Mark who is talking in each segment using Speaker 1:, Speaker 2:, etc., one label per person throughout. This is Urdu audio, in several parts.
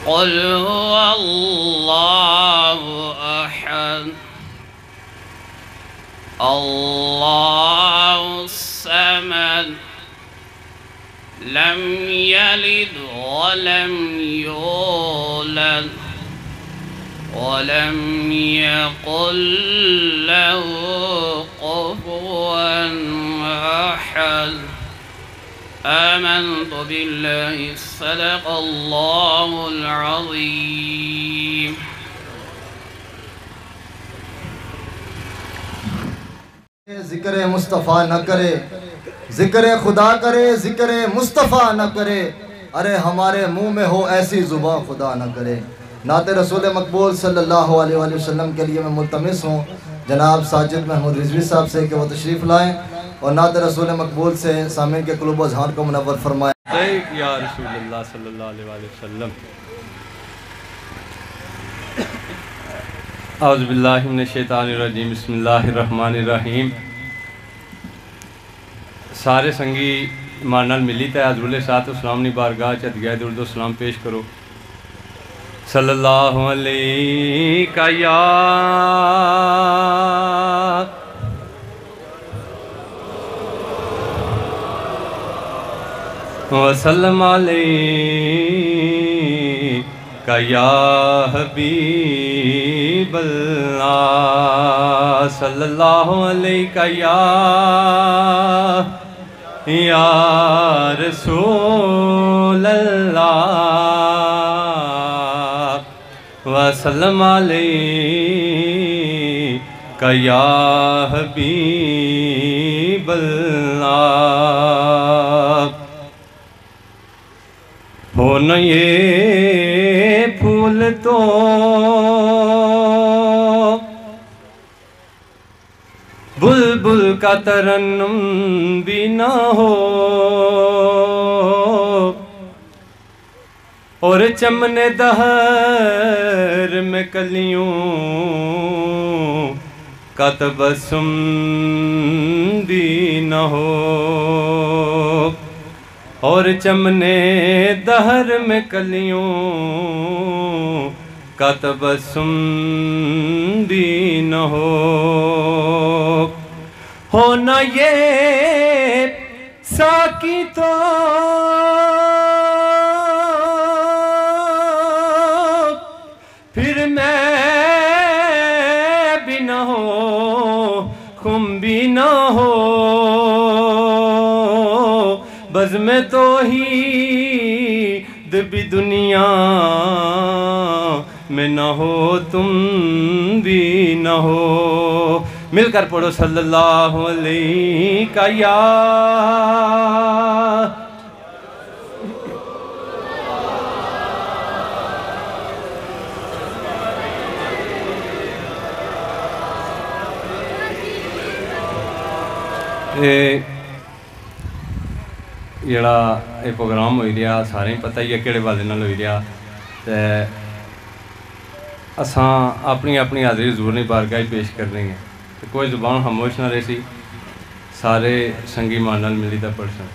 Speaker 1: قل هو الله أحد الله الصمد لم يلد ولم يولد ولم يكن له كفوا أحد آمنت بالله صدق الله العظيم
Speaker 2: ذکر مصطفیٰ نہ کرے ذکر خدا کرے ذکر مصطفیٰ نہ کرے ارے ہمارے منہ میں ہو ایسی زبان خدا نہ کرے نعت رسول مقبول صلی اللہ علیہ وآلہ وسلم کے لیے میں ملتمس ہوں جناب ساجد محمود رضوی صاحب سے کہ وہ تشریف لائیں اور نعت رسول مقبول سے سامعین کے قلوب و اذہان کو منور فرمائیں
Speaker 3: یا رسول اللہ صلی اللہ علیہ وآلہ وسلم اعوذ باللہ من الشیطان الرجیم بسم اللہ الرحمن الرحیم سارے سنگی مانال ملی تے حضور علیہ السلام نے بارگاہ چت گئے درود و سلام پیش کرو صلی اللہ علیہ یا وسلم علیک یا حبیب اللہ صلی اللہ علیک یا رسول اللہ وسلم علیک یا حبیب اللہ ہو نہ یہ پھول تو بلبل کا ترنم بھی نہ ہو اور چمن دہر میں کلیوں کا تبسم بھی نہ ہو اور چمنے دہر میں کلیوں کا تبسم بھی نہ ہو نہ یہ ساکی تو پھر میں بھی نہ ہو خم بھی نہ ہو بزم توحید بھی دنیا میں نہ ہو تم بھی نہ ہو مل کر پڑھو صلی اللہ علیہ یا جڑا یہ پروگرام ہوئی رہا سارے پتہ ہی ہے کہڑے والے نال ہوئی رہا تے اساں اپنی اپنی حاضری حضور نے بارگاہ پیش کرنے ہیں تو کوئی زبان خاموش نہ رہی سی سارے سنگی مان نال ملی دا پڑھ سن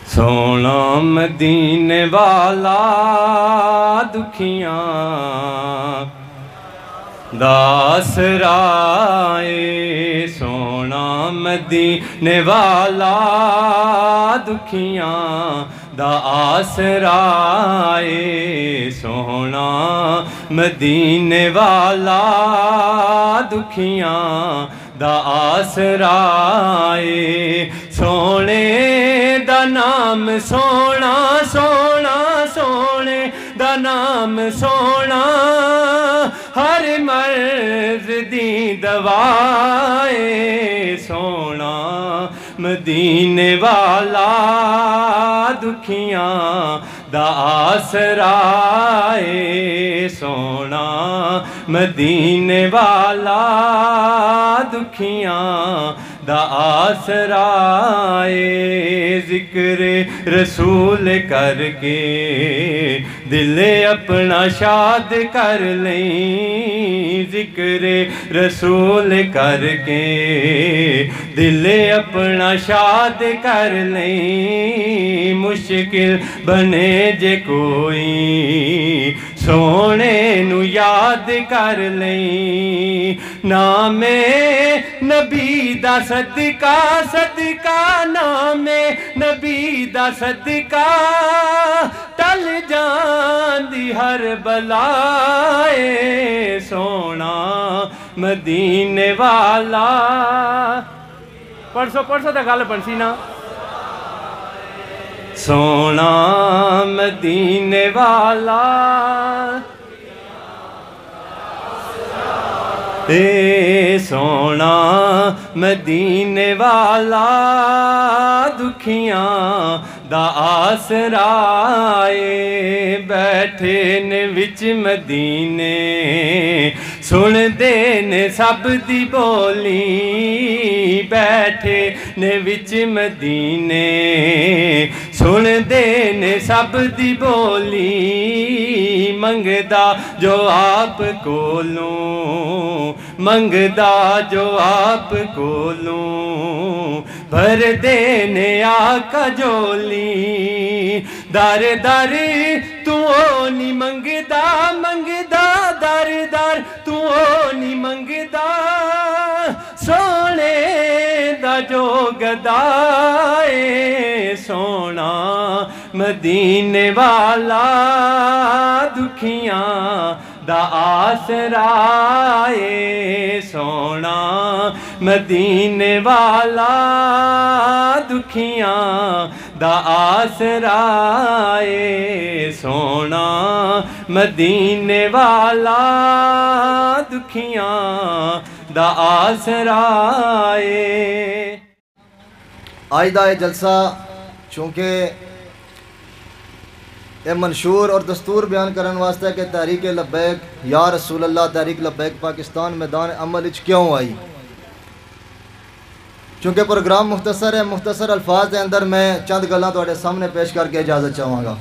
Speaker 3: سونا مدینے والا دکھیاں داس رائے سونا مدینے والا دکھیاں دا آسرائے سونا مدینے والا دکھیاں دا آسرائے سونے دا نام سونا سونا سونے دا نام سونا ہر مرض دی دوائے سونا مدینے والا دکھیاں دا آسرائے سونا مدینے والا دکھیاں دا آسرائے ذکر رسول کر کے دل اپنا شاد کر لیں ذکر رسول کر کے دل اپنا شاد کر لیں مشکل بنے جے کوئی سونے نو یاد کر لیں نام نبی دا صدقہ صدقہ نام نبی دا صدقہ ٹل جان دی ہر بلائے سونا مدینے والا پڑھ سو تا گل پڑھسی نا سونا مدینے والا اے سونا مدینے والا دکھیاں دا آسرائے بیٹھے نے وچ مدینے سن دے نے سب دی بولی بیٹھے نے وچ مدینے سن دے نے سب دی بولی منگدا جو آپ کولوں منگدا جو آپ کولوں بھر دینے آقا جولی دار دار تو نہیں منگدا منگدا دار دار تو نہیں منگدا سونے دا جو گدائے سونا مدینے والا دکھیاں دا آسرائے سونا مدینے والا دکھیاں دا آسرائے سونا مدینے والا دکھیاں دا آسرائے
Speaker 2: آئندہ جلسہ چونکہ یہ منشور اور دستور بیان کرن واسطہ کہ تحریک لبیک یا رسول اللہ تحریک لبیک پاکستان میدان عمل اچ کیوں آئی چونکہ پروگرام مختصر ہے مختصر الفاظ دے اندر میں چند گلاں تواڈے سامنے پیش کر کے اجازت چاہواں گا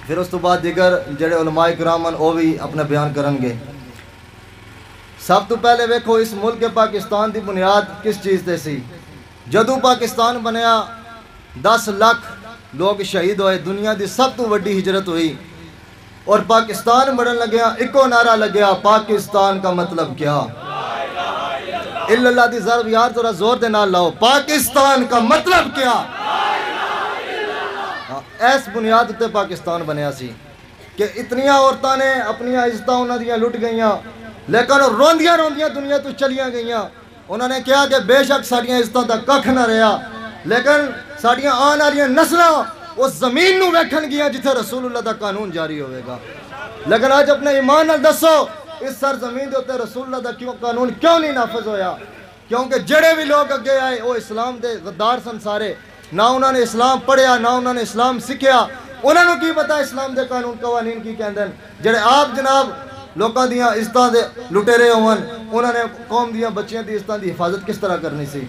Speaker 2: پھر اس تو بعد دیگر جڑے علماء کرام ہیں وہ بھی اپنا بیان کرن گے سب تو پہلے ویکھو اس ملک پاکستان دی بنیاد کس چیز تے سی جدو پاکستان بنیا 10 لاکھ لوگ شہید ہوئے دنیا دی سب تو وڈی ہجرت ہوئی اور پاکستان بڑھن لگیا ایکو نعرہ لگیا پاکستان کا مطلب کیا اللہ دی ضرب یار ذرا زور دے نال لاؤ پاکستان کا مطلب کیا ایس بنیاد تے پاکستان بنیا سی کہ اتنیاں عورتاں نے اپنی عزتاں انہاں دیاں لٹ گئیاں لیکن روندیاں روندیاں دنیا تو چلیاں گئیاں انہوں نے کہا کہ بے شک ساڑیاں عزتاں دا ککھ نہ رہا لیکن ساڑیاں آن والیاں نسلاں اس زمین نو ویکھن گیاں جتھے رسول اللہ دا قانون جاری ہوئے گا لیکن آج اپنے ایمان نال دسو اس سرزمین دے اوتے رسول اللہ دا قانون کیوں نہیں نافذ ہویا کیونکہ جڑے بھی لوگ اگے آئے وہ اسلام دے غدار سن سارے نہ انہوں نے اسلام پڑھیا نہ انہوں نے اسلام سکھیا انہوں نے کی پتا اسلام دے قانون قوانین کی کہندن جڑے آپ جناب لوکاں دیاں عزتاں دے لٹے رہے ہون انہوں نے قوم دیاں بچیاں دی عزتاں دی حفاظت کس طرح کرنی سی۔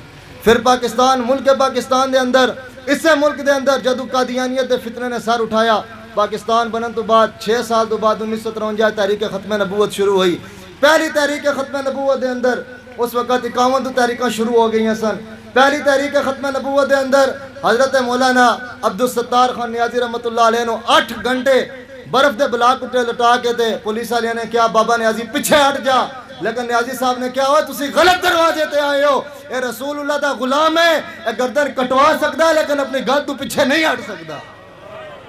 Speaker 2: پھر پاکستان ملک پاکستان دے اندر اس سے ملک دے اندر جدو قادیانیت دے فتنے نے سر اٹھایا، پاکستان بنن تو بعد 6 سال تو بعد 1953 تحریک ختم نبوت شروع ہوئی۔ پہلی تحریک ختم نبوت دے اندر اس وقت 51 تحریکاں شروع ہو گئی ہیں سن۔ پہلی تحریک ختم نبوت دے اندر حضرت مولانا عبدالستار خان نیازی رحمۃ اللہ علیہ نے 8 گھنٹے برف دے بلاک اٹھے لٹا کے تے پولیس والے نے کیا بابا نیازی پیچھے ہٹ جا، لیکن نیازی صاحب نے کیا ہوا تسی غلط دروازے تے آئے ہو، اے رسول اللہ دا غلام ہے، اے گردن کٹوا سکتا ہے لیکن اپنی گل تو پیچھے نہیں ہٹ سکتا۔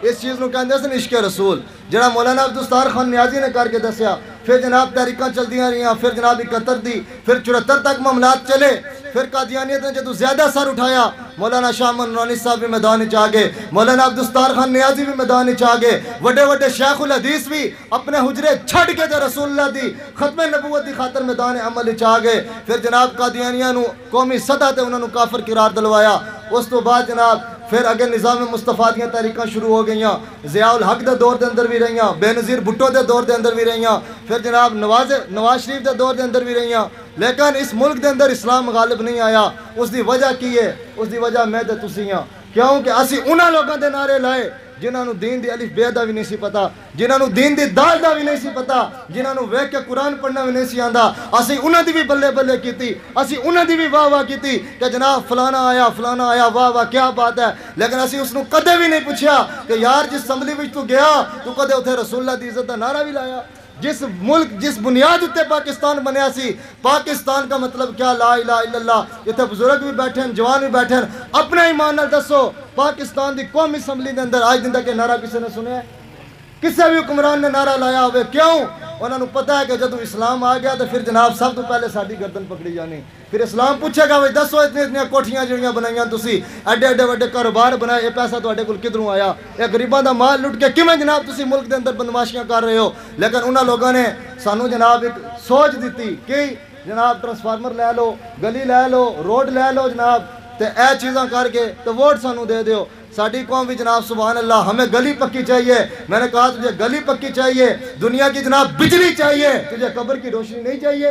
Speaker 2: اس چیز نو کہندے سن عشق رسول، جڑا مولانا عبدالستار خان نیازی نے کر کے دسیا۔ پھر جناب تحریکاں چلدیاں رہیاں، پھر جناب 71 دی، پھر 74 تک معاملات چلے۔ پھر قادیانیت نے جدو زیادہ سر اٹھایا، مولانا شاہ امن نورانی صاحب بھی میدان چ آگے، مولانا عبدالستار خان نیازی بھی میدان چ آگے، وڈے وڈے شیخ الحدیث بھی اپنے حجرے چھڑ کے تے رسول اللہ دی ختم نبوت دی خاطر میدان عمل چ آگے۔ پھر جناب قادیانیاں نو قومی سطح تے انہاں نو کافر قرار دلوایا۔ اس تو بعد جناب پھر اگے نظام مصطفیٰ دیاں تحریکاں شروع ہو گئیاں، ضیاء الحق دے دور دے اندر بھی رہیاں، بے نظیر بھٹو دے دور دے اندر بھی رہیاں، پھر جناب نواز شریف دے دور دے اندر بھی رہیاں، لیکن اس ملک دے اندر اسلام غالب نہیں آیا۔ اس دی وجہ کی ہے؟ اس دی وجہ میں تے تسیاں، کیونکہ اسی انہاں لوگاں دے نعرے لائے جنہاں نو دین دی الف بے دا بھی نہیں سی پتا، جنہاں نو دین دی دال دا بھی نہیں سی پتا، جنہاں نو ویکھ کے قرآن پڑھنا بھی نہیں سی آندا، اسی انہاں دی بھی بلے بلے کیتی، اسی انہاں دی بھی واہ واہ کیتی کہ جناب فلانا آیا واہ واہ کیا بات ہے، لیکن اسی اس نو کدے بھی نہیں پوچھیا کہ یار جس اسمبلی وچ تو گیا تو کدے اتھے رسول اللہ دی عزت دا نعرہ بھی لایا؟ جس ملک جس بنیاد اتے پاکستان بنیا سی، پاکستان کا مطلب کیا؟ لا الہ الا اللہ۔ اتنے بزرگ بھی بیٹھے ہیں، جوان بھی بیٹھے ہیں، اپنا ایمان نال دسو پاکستان دی قومی اسمبلی دے اندر آج دن تک نعرہ کسی نے سنیا ہے؟ کسی بھی حکمران نے نعرہ لایا ہوئے؟ کیوں؟ انہوں نے پتہ ہے کہ جب اسلام آ گیا تو پھر جناب سب تو پہلے ساڈی گردن پکڑی جانی۔ پھر اسلام پوچھے گا بھائی دسو اتنی کوٹھیاں جڑیاں بنائیاں تسی، ایڈے ایڈے وڈے کاروبار بنائے، یہ پیسہ تواڈے کول کدھروں آیا؟ یہ غریباں دا مال لٹ کے کیویں جناب تسی ملک دے اندر بدماشیاں کر رہے ہو؟ لیکن انہاں لوگاں نے سانو جناب ایک سوچ دیتی کہ جناب ٹرانسفارمر لے لو، گلی لے لو، روڈ لے لو جناب، تے اے چیزاں کر کے تو ووٹ سانو دے دیو۔ ساڑی قوم بھی جناب سبحان اللہ، ہمیں گلی پکی چاہیے۔ میں نے کہا تجھے گلی پکی چاہیے، دنیا کی جناب بجلی چاہیے، تجھے قبر کی روشنی نہیں چاہیے؟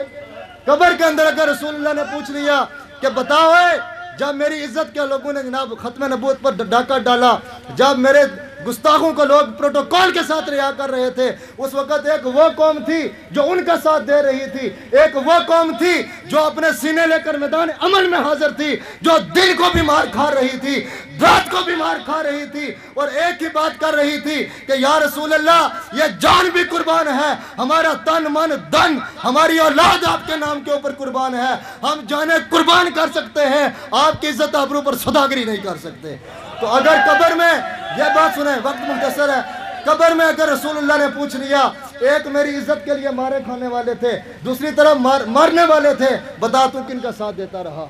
Speaker 2: قبر کے اندر اگر رسول اللہ نے پوچھ لیا کہ بتاؤ ہے جب میری عزت کے لوگوں نے جناب ختم نبوت پر ڈاکہ ڈالا، جب میرے گستاخوں کو لوگ پروٹوکول کے ساتھ رہا کر رہے تھے، اس وقت ایک وہ قوم تھی جو ان کا ساتھ دے رہی تھی، ایک وہ قوم تھی جو اپنے سینے لے کر میدان عمل میں حاضر تھی، جو دل کو بھی مار کھا رہی تھی، رات کو بھی مار کھا رہی تھی، اور ایک ہی بات کر رہی تھی کہ یا رسول اللہ یہ جان بھی قربان ہے، ہمارا تن من دن ہماری اولاد آپ کے نام کے اوپر قربان ہے، ہم جانیں قربان کر سکتے ہیں، آپ کی عزت آبرو پر سوداگری نہیں کر سکتے۔ تو اگر قبر میں یہ بات سنیں، وقت مختصر ہے، قبر میں اگر رسول اللہ نے پوچھ لیا، ایک میری عزت کے لیے مارے کھانے والے تھے، دوسری طرف مارنے والے تھے، بتا تو کن کا ساتھ دیتا رہا،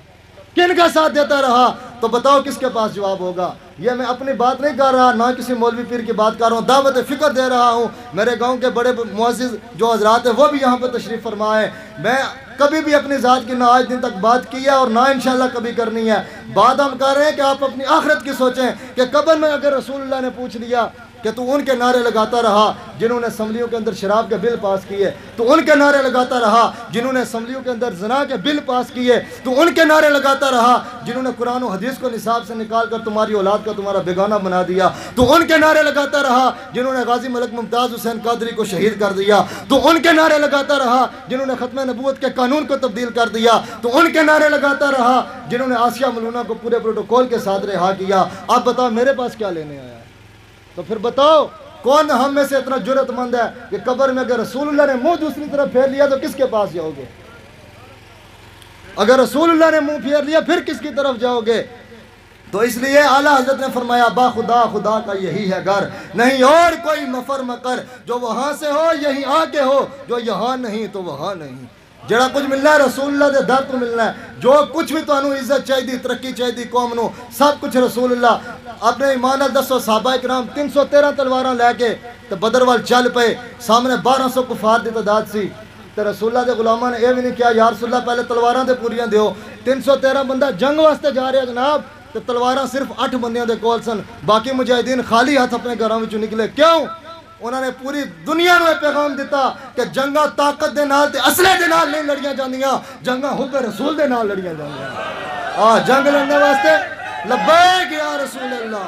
Speaker 2: کن کا ساتھ دیتا رہا؟ تو بتاؤ کس کے پاس جواب ہوگا؟ یہ میں اپنی بات نہیں کر رہا، نہ کسی مولوی پیر کی بات کر رہا ہوں، دعوت فکر دے رہا ہوں۔ میرے گاؤں کے بڑے معزز جو حضرات ہیں وہ بھی یہاں پہ تشریف فرما ہے۔ میں کبھی بھی اپنی ذات کی نہ آج دن تک بات کی ہے اور نہ انشاءاللہ کبھی کرنی ہے۔ بات ہم کر رہے ہیں کہ آپ اپنی آخرت کی سوچیں کہ قبر میں اگر رسول اللہ نے پوچھ لیا کہ تو ان کے نعرے لگاتا رہا جنہوں نے اسمبلیوں کے اندر شراب کے بل پاس کیے، تو ان کے نعرے لگاتا رہا جنہوں نے اسمبلیوں کے اندر زنا کے بل پاس کیے، تو ان کے نعرے لگاتا رہا جنہوں نے قرآن و حدیث کو نصاب سے نکال کر تمہاری اولاد کا تمہارا بیگانہ بنا دیا، تو ان کے نعرے لگاتا رہا جنہوں نے غازی ملک ممتاز حسین قادری کو شہید کر دیا، تو ان کے نعرے لگاتا رہا جنہوں نے ختم نبوت کے قانون کو تبدیل کر دیا، تو ان کے نعرے لگاتا رہا جنہوں نے آسیہ ملونہ کو پورے پروٹوکول کے ساتھ رہا کیا۔ اب بتاؤ میرے پاس کیا لینے آیا ہے؟ تو پھر بتاؤ کون ہم میں سے اتنا جرأت مند ہے کہ قبر میں اگر رسول اللہ نے منہ دوسری طرف پھیر لیا تو کس کے پاس جاؤ گے؟ اگر رسول اللہ نے منہ پھیر لیا پھر کس کی طرف جاؤ گے؟ تو اس لیے اعلیٰ حضرت نے فرمایا با خدا خدا کا یہی ہے گھر، نہیں اور کوئی مفر مکر، جو وہاں سے ہو یہیں آ کے ہو، جو یہاں نہیں تو وہاں نہیں۔ جڑا کچھ ملنا ہے رسول اللہ دے در تو ملنا ہے، جو کچھ بھی تانوں عزت چاہیے ترقی چاہیے قوم نو سب کچھ رسول اللہ۔ اپنے ایمان نال دسو صحابہ کرام 313 تلواراں لے کے تے بدر وال چل پے، سامنے 1200 کفار دی تعداد سی، تے رسول اللہ دے غلاماں نے یہ بھی نہیں کیا یا رسول اللہ پہلے تلواراں دے پوریاں دیو۔ 313 بندہ جنگ واسطے جا رہے جناب، تے تلواراں صرف 8 بندیاں دے کول سن، باقی مجاہدین خالی ہاتھ اپنے گھراں وچوں نکلے۔ کیوں؟ انہوں نے پوری دنیا نو پیغام دیتا کہ جنگاں طاقت دے نال تے اسلحے دے نال نہیں لڑیاں جاندیاں، جنگاں حب رسول دے نال لڑیاں جاندیاں۔ جنگ لڑنے واسطے لبیک یا رسول اللہ،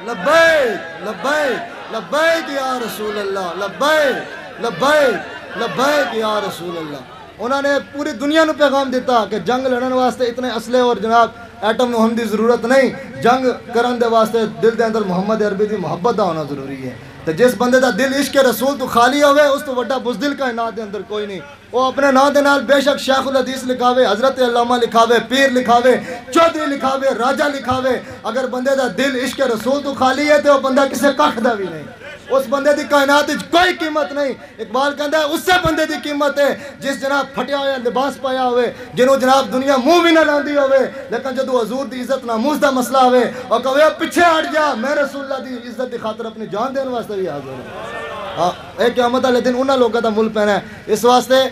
Speaker 2: لبیک لبیک لبیک یا رسول اللہ، لبیک لبیک لبیک یا رسول اللہ۔ انہوں نے پوری دنیا نو پیغام دیتا کہ جنگ لڑن واسطے اتنے اسلحے اور جناب ایٹم نو ہم دی ضرورت نہیں، جنگ کرن دے واسطے دل دے اندر محمد عربی دی محبت دا ہونا ضروری ہے۔ تو جس بندے دا دل عشق رسول تو خالی ہوئے اس تو وڈا بزدل کائنات دے اندر کوئی نہیں۔ وہ اپنے نام دے نال بے شک شیخ الحدیث لکھاوے، حضرت علامہ لکھاوے، پیر لکھاوے، چودھری لکھاوے، راجہ لکھاوے، اگر بندے دا دل عشق رسول تو خالی ہے تو وہ بندہ کسے کخ دا بھی نہیں، اس بندے دی کائنات کوئی قیمت نہیں۔ اقبال کہندا ہے اس سے بندے دی قیمت ہے جس جناب پھٹیا ہوا لباس پایا ہوئے، جنہوں جناب دنیا منہ بھی نہ لاندی ہوئے، لیکن جدو حضور دی عزت ناموس دا مسئلہ ہوئے اور کہے پیچھے ہٹ جا، میں رسول اللہ دی عزت دی خاطر اپنی جان دین واسطے بھی حاضر ہوں۔ ایک قیامت والے دن انہاں لوگوں دا مل پینا ہے، اس واسطے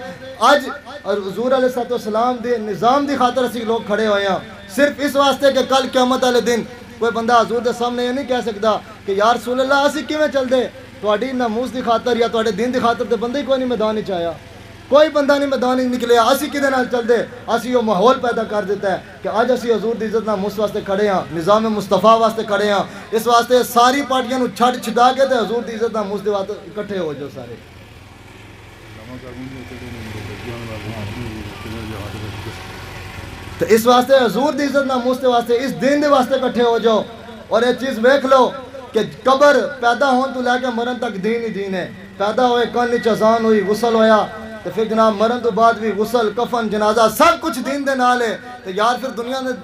Speaker 2: اج حضور علیہ السلام دے نظام دی خاطر اسی لوگ کھڑے ہوئے ہیں، صرف اس واسطے کہ کل قیامت والے دن کوئی بندہ حضور دے سامنے یہ نہیں کہہ سکتا کہ یا رسول اللہ اسی کیویں چل دے تواڈی ناموس دی خاطر یا تواڈے دین دی خاطر تے بندہ ہی کوئی نہیں میدان وچ آیا، کوئی بندہ نہیں میدان وچ نکلیا، اسی کدے نال چل دے، اسی وہ ماحول پیدا کر دیتا ہے کہ اج اسی حضور دی عزت ناموس واسطے کھڑے ہاں، نظام مصطفیٰ واسطے کھڑے ہاں، اس واسطے ساری پارٹیاں نو چھڈ چھڈا کے تے حضور دی عزت ناموس دے واسطے اکٹھے ہو جاؤ سارے۔ تو اس واسطے حضور دی عزت ناموس دے واسطے اس دین دے واسطے اکٹھے ہو جاؤ، اور یہ چیز ویکھ لو کہ قبر پیدا ہون تو لے کے مرن تک دین ہی دین ہے۔ پیدا ہوئے کان وچ اذان ہوئی، غسل ہویا، تو پھر جناب مرن تو بعد بھی غسل، کفن، جنازہ سب کچھ دین دے نال ہے۔ تو یار پھر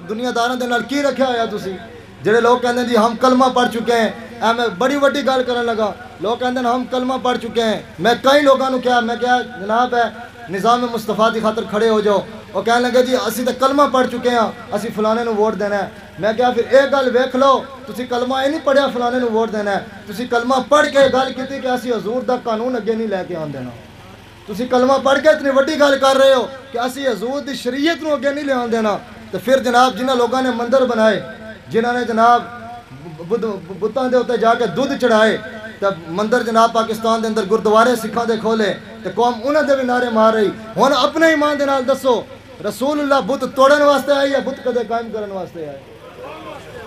Speaker 2: دنیا داراں دے نال کی رکھیا ہویا تسی؟ جڑے لوگ کہندے ہیں جی ہم کلمہ پڑھ چکے ہیں، میں بڑی وڈی گل کرن لگا، لوگ کہندے ہیں ہم کلمہ پڑھ چکے ہیں، میں کئی لوگوں نے کہا، میں کہا جناب ہے نظام مصطفیٰ دی خاطر کھڑے ہو جاؤ، اور کہنے لگے جی اسی تو کلمہ پڑھ چکے ہیں، اسی فلانے نو ووٹ دینا ہے۔ میں کہا پھر ایک گل ویکھ لو، تسی کلمہ یہ نہیں پڑھیا فلانے نو ووٹ دینا ہے، تسی کلمہ پڑھ کے گل کیتی کہ اسی حضور دا قانون اگے نہیں لے کے آن دینا، تسی کلمہ پڑھ کے اتنی وڈی گل کر رہے ہو کہ اسی حضور دی شریعت نو اگے نہیں لے آن دینا۔ تو پھر جناب جنہاں لوگوں نے مندر بنائے، جنہاں نے جناب بتاں دے ہوتے جا کے دودھ چڑھائے، تب مندر جناب پاکستان دے اندر گردوارے سکھاں دے کھولے، تو قوم انہاں دے بھی نعرے مار رہی، ہن اپنے ایمان دے نال دسو رسول اللہ بت توڑن واسطے آئے یا بت کدے قائم کرن واسطے آئے؟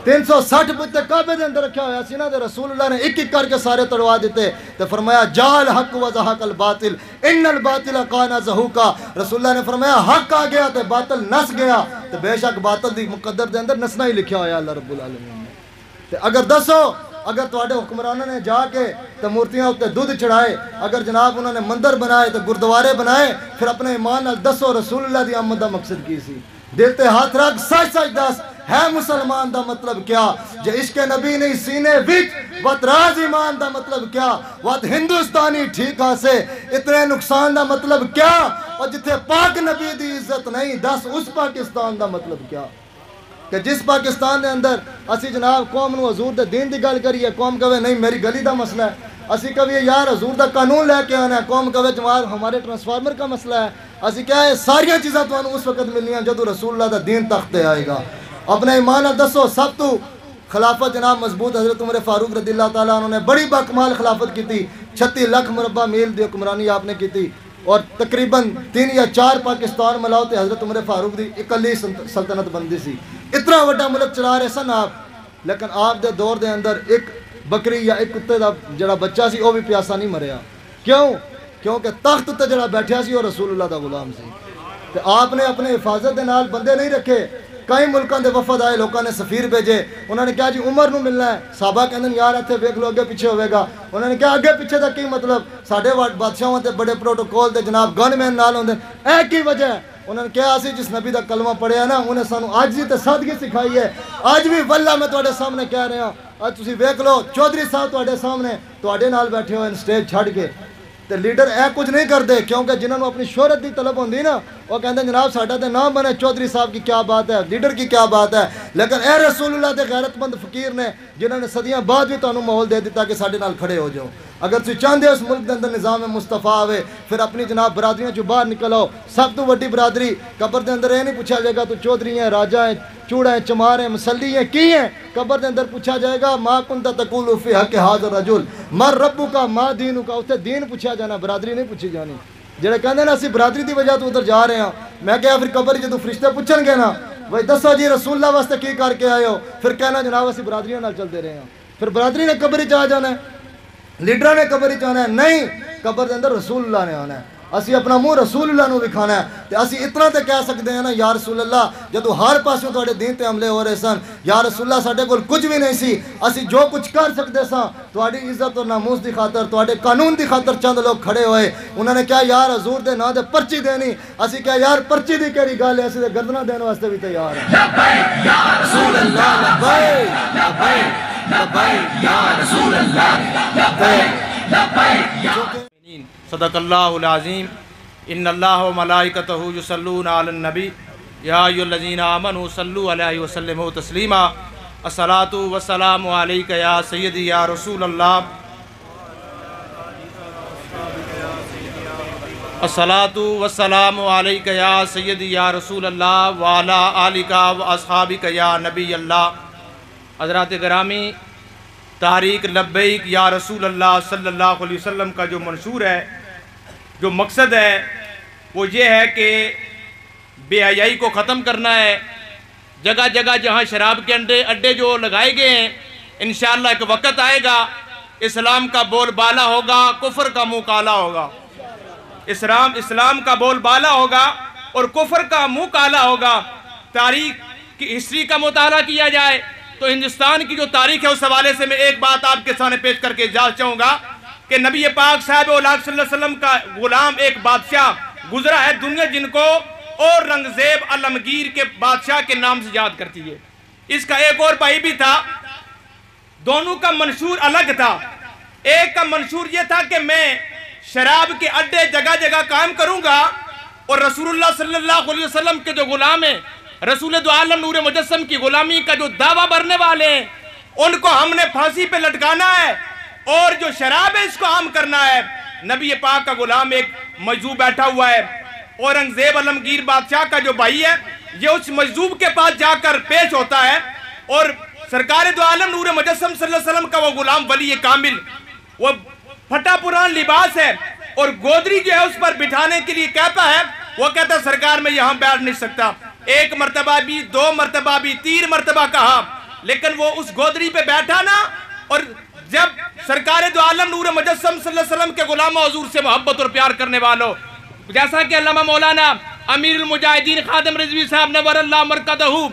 Speaker 2: 360 بت کعبے دے اندر رکھا ہویا سی نا، تے رسول اللہ نے ایک ایک کر کے سارے توڑوا دیتے، تے فرمایا جال حق و زہق الباطل ان الباطل کان زہوقا۔ رسول اللہ نے فرمایا حق آ گیا تے باطل نس گیا، تے بے شک باطل دی مقدر دے اندر نسنا ہی لکھیا ہویا اللہ رب العالمین نے۔ تے اگر دسو اگر تواڈے حکمرانوں نے جا کے تے مورتیاں اوتے دودھ چڑھائے، اگر جناب انہوں نے مندر بنائے تے گردوارے بنائے، پھر اپنے ایمان نال دسو رسول اللہ دی آمد دا مقصد کی سی؟ دل تے ہاتھ رکھ سچ سچ دس، ہے مسلمان دا مطلب کیا؟ جے عشق نبی نہیں سینے وچ وت راز ایمان دا مطلب کیا؟ وت ہندوستانی ٹھیک سے اتنے نقصان دا مطلب کیا؟ اور جتھے پاک نبی دی عزت نہیں دس اس پاکستان دا مطلب کیا؟ کہ جس پاکستان دے اندر اسی جناب قوم نو حضور دے دین دی گل کریے، قوم کہے نہیں میری گلی دا مسئلہ ہے، اسی کہے یار حضور دا قانون لے کے آنا ہے، قوم کہے جماعت ہمارے ٹرانسفارمر کا مسئلہ ہے، اسی کیا ہے ساریاں چیزاں تو اس وقت ملنیاں جدو رسول اللہ دا دین تخت تے آئے گا۔ اپنے ایمان دسو سب تو خلافت جناب مضبوط حضرت عمر فاروق رضی اللہ تعالیٰ عنہ نے بڑی باکمال خلافت کی تھی، 36 لاکھ مربع میل دی حکمرانی آپ نے کی تھی، اور تقریباً 3 یا 4 پاکستان ملاؤ تے حضرت عمر فاروق دی اکلی سلطنت بندی سی، اتنا وڈا ملک چلا رہے سن آپ، لیکن آپ دے دور دے اندر ایک بکری یا ایک کتے دا جڑا بچہ سی وہ بھی پیاسا نہیں مریا، کیوں؟ کیونکہ تخت تے جڑا بیٹھیا سی وہ رسول اللہ دا غلام سی، تے آپ نے اپنے حفاظت دے نال بندے نہیں رکھے، کئی ملکوں دے وفد آئے، لوگوں نے سفیر بھیجے، انہوں نے کہا جی عمر نو ملنا ہے، صحابہ کہندے یار ایتھے ویکھ لو اگے پیچھے ہوئے گا، انہوں نے کہا اگے پیچھے دا کی مطلب، ساڈے بادشاہاں تے بڑے پروٹوکول دے جناب گن مین نال ہوندے، اے کی وجہ ہے؟ انہوں نے کہا اسی جس نبی دا کلمہ پڑھیا نا انہیں سانو عاجزی تے سادگی سکھائی ہے، آج بھی واللہ میں تواڈے سامنے کہہ رہا ہوں، آج تسی ویکھ لو چودھری صاحب تواڈے سامنے تواڈے نال بیٹھے ہوئے سٹیج چھڑ کے، تے لیڈر اے کچھ نہیں کرتے، کیونکہ جنہوں نے اپنی شہرت دی طلب ہوندی نا وہ کہتے ہیں جناب ساڈا تے نام بنے چودھری صاحب کی کیا بات ہے، لیڈر کی کیا بات ہے، لیکن اے رسول اللہ دے غیرت مند فقیر نے جنہوں نے صدیاں بعد بھی تانوں ماحول دے دیتا کہ ساڈے نال کھڑے ہو جاؤ۔ اگر تسی چاہندے اس ملک دے اندر نظام مصطفیٰ آوے پھر اپنی جناب برادریاں چوں باہر نکلو۔ سب تو وڈی برادری قبر دے اندر یہ نہیں پوچھا جائے گا تو چودھری ہیں، راجہ ہیں، چوڑا ہیں، چمار ہیں، مسلی ہیں، کی ہیں؟ قبر دے اندر پوچھا جائے گا ما کنت تقول فی حق ھذا الرجل من ربک ما دینک، اتنے دین پوچھا جانا، برادری نہیں پوچھی جانی۔ جڑے کہندے نا اسی برادری دی وجہ تو ادھر جا رہے ہیں، میں کہا پھر قبر جدوں فرشتے پوچھن گے نا بھائی دسو جی رسول اللہ واسطے کی کر کے آئے ہو، پھر کہنا جناب اسی برادریوں نال چلتے رہے ہیں، پھر برادری نے قبر چ آ جانا ہے، لیڈر نے قبر چ آنا ہے، نہیں قبر دے اندر رسول اللہ نے آنا ہے۔ اسی اپنا منہ رسول اللہ نو دکھانا ہے تے اسی اتنا تے کہہ سکتے ہیں نا یا رسول اللہ جدو ہر پاسوں تواڈے دین تے حملے ہو رہے سن، یا رسول اللہ ساڈے کول کچھ بھی نہیں سی، اسی جو کچھ کر سکتے ساں تواڈی عزت اور ناموس دی خاطر، تواڈے قانون دی خاطر چند لوگ کھڑے ہوئے، انہوں نے کہا یار حضور دے نا دے پرچی دینی، اسی کہا یار پرچی دی کیڑی گل ہے، اسی تے گردناں دین واسطے بھی تیار ہیں۔ لبیک یا رسول اللہ لبیک لبیک لبیک یا رسول اللہ لبیک لبیک۔
Speaker 4: صدق اللہ العظیم۔ ان اللہ و ملائکتہ یصلون علی النبی یا ایھا الذین آمنوا صلوا علیہ وسلموا تسلیما۔ الصلاۃ والسلام علیک یا سیدی یا رسول اللہ، الصلاۃ والسلام علیک یا سیدی یا رسول اللہ وعلی آلک و اصحابک یا نبی اللہ۔ حضرات گرامی، تحریک لبیک یا رسول اللہ صلی اللہ علیہ وسلم کا جو منشور ہے، جو مقصد ہے وہ یہ ہے کہ بے حیائی کو ختم کرنا ہے۔ جگہ جگہ جہاں شراب کے اڈے جو لگائے گئے ہیں، انشاءاللہ ایک وقت آئے گا اسلام کا بول بالا ہوگا، کفر کا منہ کالا ہوگا۔ اسلام کا بول بالا ہوگا اور کفر کا منہ کالا ہوگا۔ تاریخ کی ہسٹری کا مطالعہ کیا جائے تو ہندوستان کی جو تاریخ ہے اس حوالے سے میں ایک بات آپ کے سامنے پیش کر کے جا چاہوں گا کہ نبی پاک صاحب اولاد صلی اللہ علیہ وسلم کا غلام ایک بادشاہ گزرا ہے دنیا جن کو اور رنگزیب عالمگیر کے بادشاہ کے نام سے یاد کرتی ہے۔ اس کا ایک اور بھائی بھی تھا، دونوں کا منشور الگ تھا۔ ایک کا منشور یہ تھا کہ میں شراب کے اڈے جگہ جگہ قائم کروں گا اور رسول اللہ صلی اللہ علیہ وسلم کے جو غلام ہیں، رسول دو عالم نور مجسم کی غلامی کا جو دعویٰ بھرنے والے ہیں، ان کو ہم نے پھانسی پہ لٹکانا ہے اور جو شراب ہے اس کو عام کرنا ہے۔ نبی پاک کا غلام ایک مجذوب بیٹھا ہوا ہے، اورنگزیب عالمگیر بادشاہ کا جو بھائی ہے یہ اس مجذوب کے پاس جا کر پیش ہوتا ہے اور سرکار دو عالم نور مجسم صلی اللہ علیہ وسلم کا وہ غلام ولی کامل، وہ پھٹا پران لباس ہے اور گودری جو ہے اس پر بٹھانے کے لیے کہتا ہے، وہ کہتا ہے سرکار میں یہاں بیٹھ نہیں سکتا۔ ایک مرتبہ بھی، دو مرتبہ بھی، 3 مرتبہ کہا، لیکن وہ اس گودری پہ بیٹھا نا، اور جب سرکار دو عالم نور مجسم صلی اللہ علیہ وسلم کے غلام حضور سے محبت اور پیار کرنے والوں، جیسا کہ علامہ مولانا امیر المجاہدین خادم رضوی صاحب نور اللہ مرکزہ،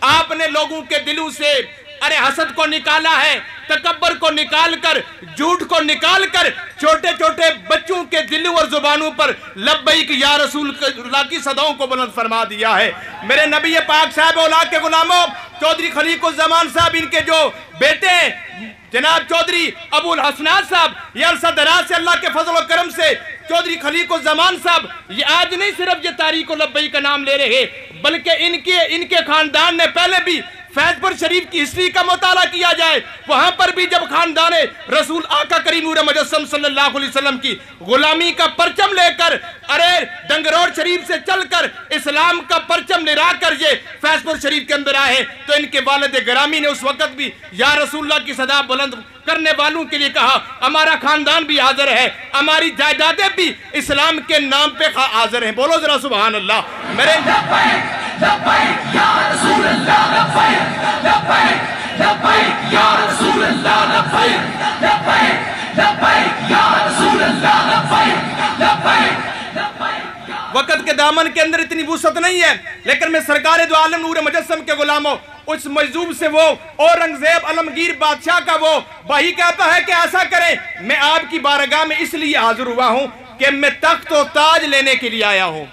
Speaker 4: آپ نے لوگوں کے دلوں سے حسد کو نکالا ہے، تکبر کو نکال کر، جھوٹ کو نکال کر، چھوٹے چھوٹے بچوں کے دلوں اور زبانوں پر لبیک یا رسول اللہ کی صداؤں کو بلند فرما دیا ہے۔ میرے نبی پاک صاحب اولاد کے غلاموں، چودھری خلیق الزمان صاحب ان کے جو بیٹے ہیں جناب چودھری ابو الحسنات صاحب، یہ عرصہ دراز سے اللہ کے فضل و کرم سے چودھری خلیق الزمان صاحب یہ آج نہیں صرف یہ تاریخ لبیک کا نام لے رہے، بلکہ ان کے خاندان نے پہلے بھی فیض پور شریف کی ہسٹری کا مطالعہ کیا جائے، وہاں پر بھی جب خاندان رسول آقا کریم نور مجسم صلی اللہ علیہ وسلم کی غلامی کا پرچم لے کر ڈنگروڑ شریف سے چل کر اسلام کا پرچم لہرا کر یہ فیض پور شریف کے اندر آئے، تو ان کے والد گرامی نے اس وقت بھی یا رسول اللہ کی صدا بلند کرنے والوں کے لیے کہا ہمارا خاندان بھی حاضر ہے، ہماری جائیدادیں بھی اسلام کے نام پہ حاضر ہیں۔ بولو ذرا سبحان اللہ۔ میرے
Speaker 5: لبیک یا رسول اللہ لبیک لبیک لبیک یا رسول اللہ لبیک لبیک لبیک یا رسول اللہ لبیک لبیک۔
Speaker 4: وقت کے دامن کے اندر اتنی وسعت نہیں ہے، لیکن میں سرکار دو عالم نور مجسم کے غلاموں، اس مجذوب سے وہ اورنگزیب عالمگیر بادشاہ کا وہ بھائی کہتا ہے کہ ایسا کریں، میں آپ کی بارگاہ میں اس لیے حاضر ہوا ہوں کہ میں تخت و تاج لینے کے لیے آیا ہوں۔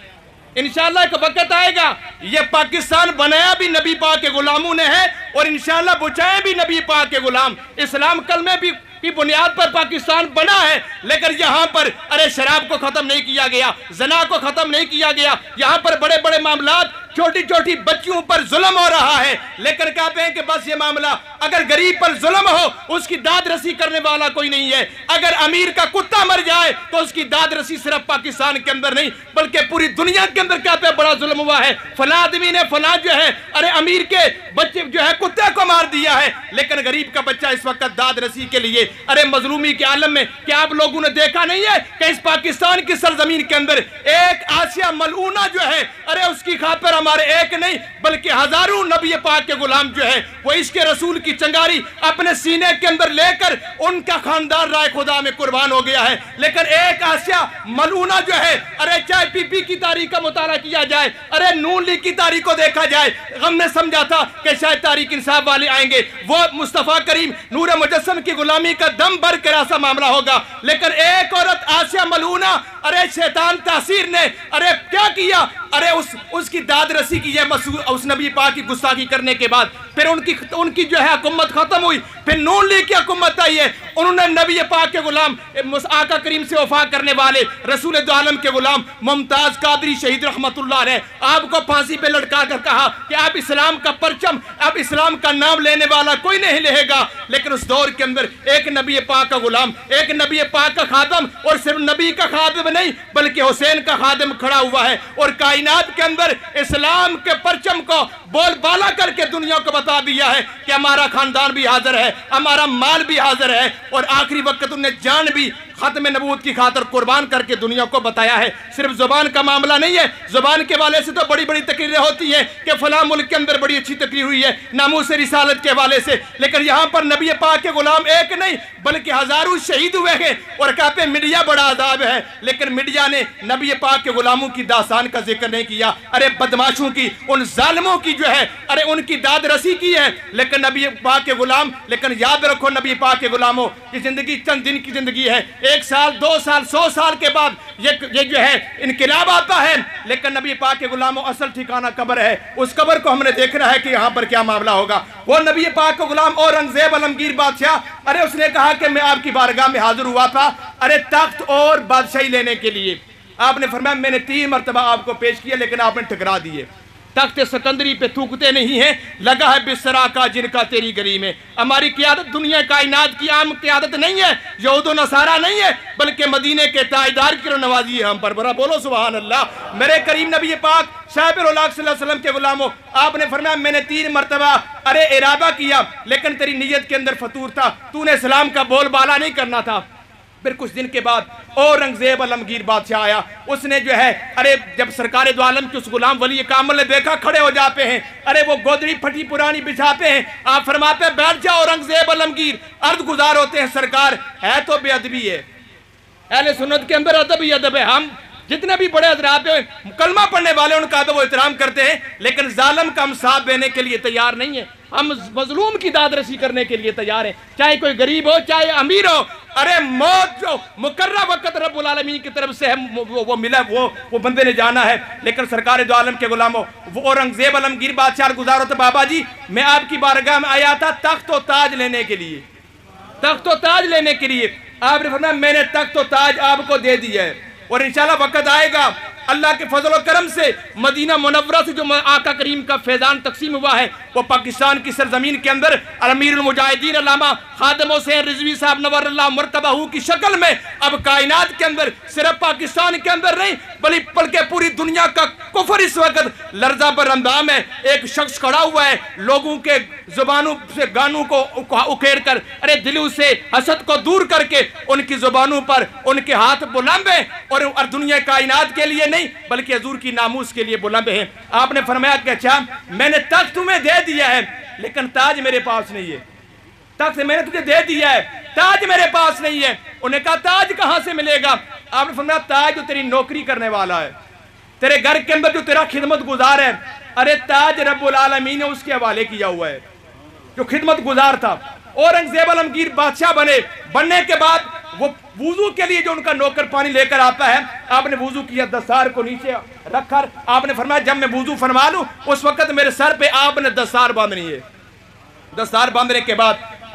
Speaker 4: انشاءاللہ ایک وقت آئے گا، یہ پاکستان بنایا بھی نبی پاک کے غلاموں نے ہے اور انشاءاللہ بچائیں بھی نبی پاک کے غلام۔ اسلام کلمے بھی کی بنیاد پر پاکستان بنا ہے، لیکن یہاں پر ارے شراب کو ختم نہیں کیا گیا، زنا کو ختم نہیں کیا گیا، یہاں پر بڑے بڑے معاملات، چھوٹی چھوٹی بچیوں پر ظلم ہو رہا ہے، لیکن کہتے ہیں کہ بس یہ معاملہ اگر غریب پر ظلم ہو اس کی داد رسی کرنے والا کوئی نہیں ہے، اگر امیر کا کتا مر جائے تو اس کی داد رسی صرف پاکستان کے اندر نہیں بلکہ پوری دنیا کے اندر کہتے ہیں بڑا ظلم ہوا ہے، فلاں آدمی نے فلاں جو ہے ارے امیر کے بچے جو ہے کتے کو مار دیا ہے، لیکن غریب کا بچہ اس وقت داد رسی کے لیے ارے مظلومی کے عالم میں کیا آپ لوگوں نے دیکھا نہیں ہے کہ اس پاکستان کی سرزمین کے اندر ایک آسیہ ملعونہ جو ہے ارے اس کی خاطر ہمارے ایک نہیں بلکہ ہزاروں نبی پاک کے غلام جو ہے وہ اس کے رسول کی چنگاری اپنے سینے کے اندر لے کر ان کا خاندان رائے خدا میں قربان ہو گیا ہے، لیکن ایک آسیہ ملعونہ جو ہے ارے چاہے پی پی کی تاریخ کا مطالعہ کیا جائے، ارے نون لیگ کی تاریخ کو دیکھا جائے، غم نے سمجھا تھا کہ شاید تاریخ انصاف والے آئیں گے، وہ مصطفیٰ کریم نور مجسم کی غلامی کا دم بھر کر ایسا معاملہ ہوگا، لیکن ایک عورت آسیہ ملعونہ ارے شیطان تاثیر نے ارے کیا کیا ارے اس کی داد رسی کی ہے اس نبی پاک کی گستاخی کرنے کے بعد، پھر ان کی جو ہے حکومت ختم ہوئی، پھر نون لیگ کی حکومت آئی ہے، انہوں نے نبی پاک کے غلام آقا کریم سے وفا کرنے والے رسول دو عالم کے غلام ممتاز قادری شہید رحمت اللہ علیہ آپ کو پھانسی پہ لٹکا کر کہا کہ اب اسلام کا پرچم، اب اسلام کا نام لینے والا کوئی نہیں لے گا، لیکن اس دور کے اندر ایک نبی پاک کا غلام، ایک نبی پاک کا خادم، اور صرف نبی کا خادم نہیں بلکہ حسین کا خادم کھڑا ہوا ہے اور کائنات کے اندر اسلام کے پرچم کو بول بالا کر کے دنیا کو بتا دیا ہے کہ ہمارا خاندان بھی حاضر ہے، ہمارا مال بھی حاضر ہے، اور آخری وقت انہوں نے جان بھی ختم نبوت کی خاطر قربان کر کے دنیا کو بتایا ہے۔ صرف زبان کا معاملہ نہیں ہے، زبان کے والے سے تو بڑی بڑی تقریریں ہوتی ہیں کہ فلاں ملک کے اندر بڑی اچھی تقریر ہوئی ہے ناموس رسالت کے والے سے، لیکن یہاں پر نبی پاک کے غلام ایک نہیں بلکہ ہزاروں شہید ہوئے ہیں، اور کہتے ہیں میڈیا بڑا عذاب ہے، لیکن میڈیا نے نبی پاک کے غلاموں کی داستان کا ذکر نہیں کیا، ارے بدماشوں کی، ان ظالموں کی جو ہے ارے ان کی داد رسی کی ہے، لیکن نبی پاک کے غلام، لیکن یاد رکھو نبی پاک کے غلاموں کی زندگی چند دن کی زندگی ہے، 1 سال 2 سال 100 سال کے بعد یہ جو ہے انقلاب آتا ہے، لیکن نبی پاک کے غلاموں اصل ٹھکانہ قبر ہے، اس قبر کو ہم نے دیکھنا ہے کہ یہاں پر کیا معاملہ ہوگا۔ وہ نبی پاک کا غلام اورنگزیب عالمگیر بادشاہ ارے اس نے کہا کہ میں آپ کی بارگاہ میں حاضر ہوا تھا ارے تخت اور بادشاہی لینے کے لیے، آپ نے فرمایا میں نے 3 مرتبہ آپ کو پیش کیا لیکن آپ نے ٹھکرا دیے، تخت سکندری پہ تھوکتے نہیں ہیں، لگا ہے بسرا کا جن کا تیری گلی میں۔ ہماری قیادت دنیا کائنات کی عام قیادت نہیں ہے، یہود و نصارہ نہیں ہے، بلکہ مدینے کے تاجدار کی نوازی ہے ہم پر، برا بولو سبحان اللہ۔ میرے کریم نبی پاک صاحب الاولاق صلی اللہ علیہ وسلم کے غلاموں، آپ نے فرمایا میں نے 3 مرتبہ ارے ارادہ کیا لیکن تیری نیت کے اندر فطور تھا، تو نے اسلام کا بول بالا نہیں کرنا تھا۔ پھر کچھ دن کے بعد اورنگزیب عالمگیر بادشاہ آیا، اس نے جو ہے ارے جب سرکار دو عالم کے اس غلام ولی کامل نے دیکھا کھڑے ہو جاتے ہیں، ارے وہ گودڑی پھٹی پرانی بچھاتے ہیں، آپ فرماتے ہیں بیٹھ جاؤ اورنگزیب عالمگیر، عرض گزار ہوتے ہیں سرکار ہے تو بے ادبی ہے، اہل سنت کے اندر ادب ہی ادب ہے، ہم جتنے بھی بڑے حضرات ہیں کلمہ پڑھنے والے ان کا ادب و احترام کرتے ہیں، لیکن ظالم کا ہم ساتھ دینے کے لیے تیار نہیں ہیں، ہم مظلوم کی داد رسی کرنے کے لیے تیار ہیں، چاہے کوئی غریب ہو چاہے امیر ہو، ارے موت جو مقررہ وقت رب العالمین کی طرف سے وہ ملا وہ بندے نے جانا ہے، لیکن سرکار دو عالم کے غلاموں وہ اورنگزیب عالمگیر بادشاہ گزارو تو بابا جی میں آپ کی بارگاہ میں آیا تھا تخت و تاج لینے کے لیے، تخت و تاج لینے کے لیے، آپ نے فرمایا میں نے تخت و تاج آپ کو دے دیا ہے، اور انشاءاللہ وقت آئے گا اللہ کے فضل و کرم سے مدینہ منورہ سے جو آقا کریم کا فیضان تقسیم ہوا ہے وہ پاکستان کی سرزمین کے اندر امیر المجاہدین علامہ خادم حسین رضوی صاحب نور اللہ مرتبہ کی شکل میں اب کائنات کے اندر صرف پاکستان کے اندر نہیں بلکہ پوری دنیا کا کفر اس وقت لرزہ پر اندام ہے، ایک شخص کھڑا ہوا ہے لوگوں کے زبانوں سے گانوں کو اکھیڑ کر ارے دلوں سے حسد کو دور کر کے ان کی زبانوں پر ان کے ہاتھ بلند ہیں اور دنیا کائنات کے لیے نہیں بلکہ حضور کی ناموس کے لیے بلند ہیں۔ آپ نے فرمایا کہ اچھا میں نے تخت تمہیں دے دیا ہے لیکن تاج میرے پاس نہیں ہے، تخت میں نے تجھے دے دیا ہے تاج میرے پاس نہیں ہے، انہوں نے کہا تاج کہاں سے ملے گا؟ آپ نے فرمایا تاج جو تیری نوکری کرنے والا ہے، تیرے گھر کے اندر جو تیرا خدمت گزار ہے، ارے تاج رب العالمین نے اس کے حوالے کیا ہوا ہے جو خدمت گزار تھا۔ اورنگزیب عالمگیر بادشاہ بننے کے بعد وہ وضو کے لیے جو ان کا نوکر پانی لے کر آتا ہے، آپ نے وضو کیا دستار کو نیچے رکھ کر آپ نے فرمایا جب میں وضو فرما لوں اس وقت میرے سر پہ آپ نے دستار باندھنی ہے، دستار باندھنے کے بعد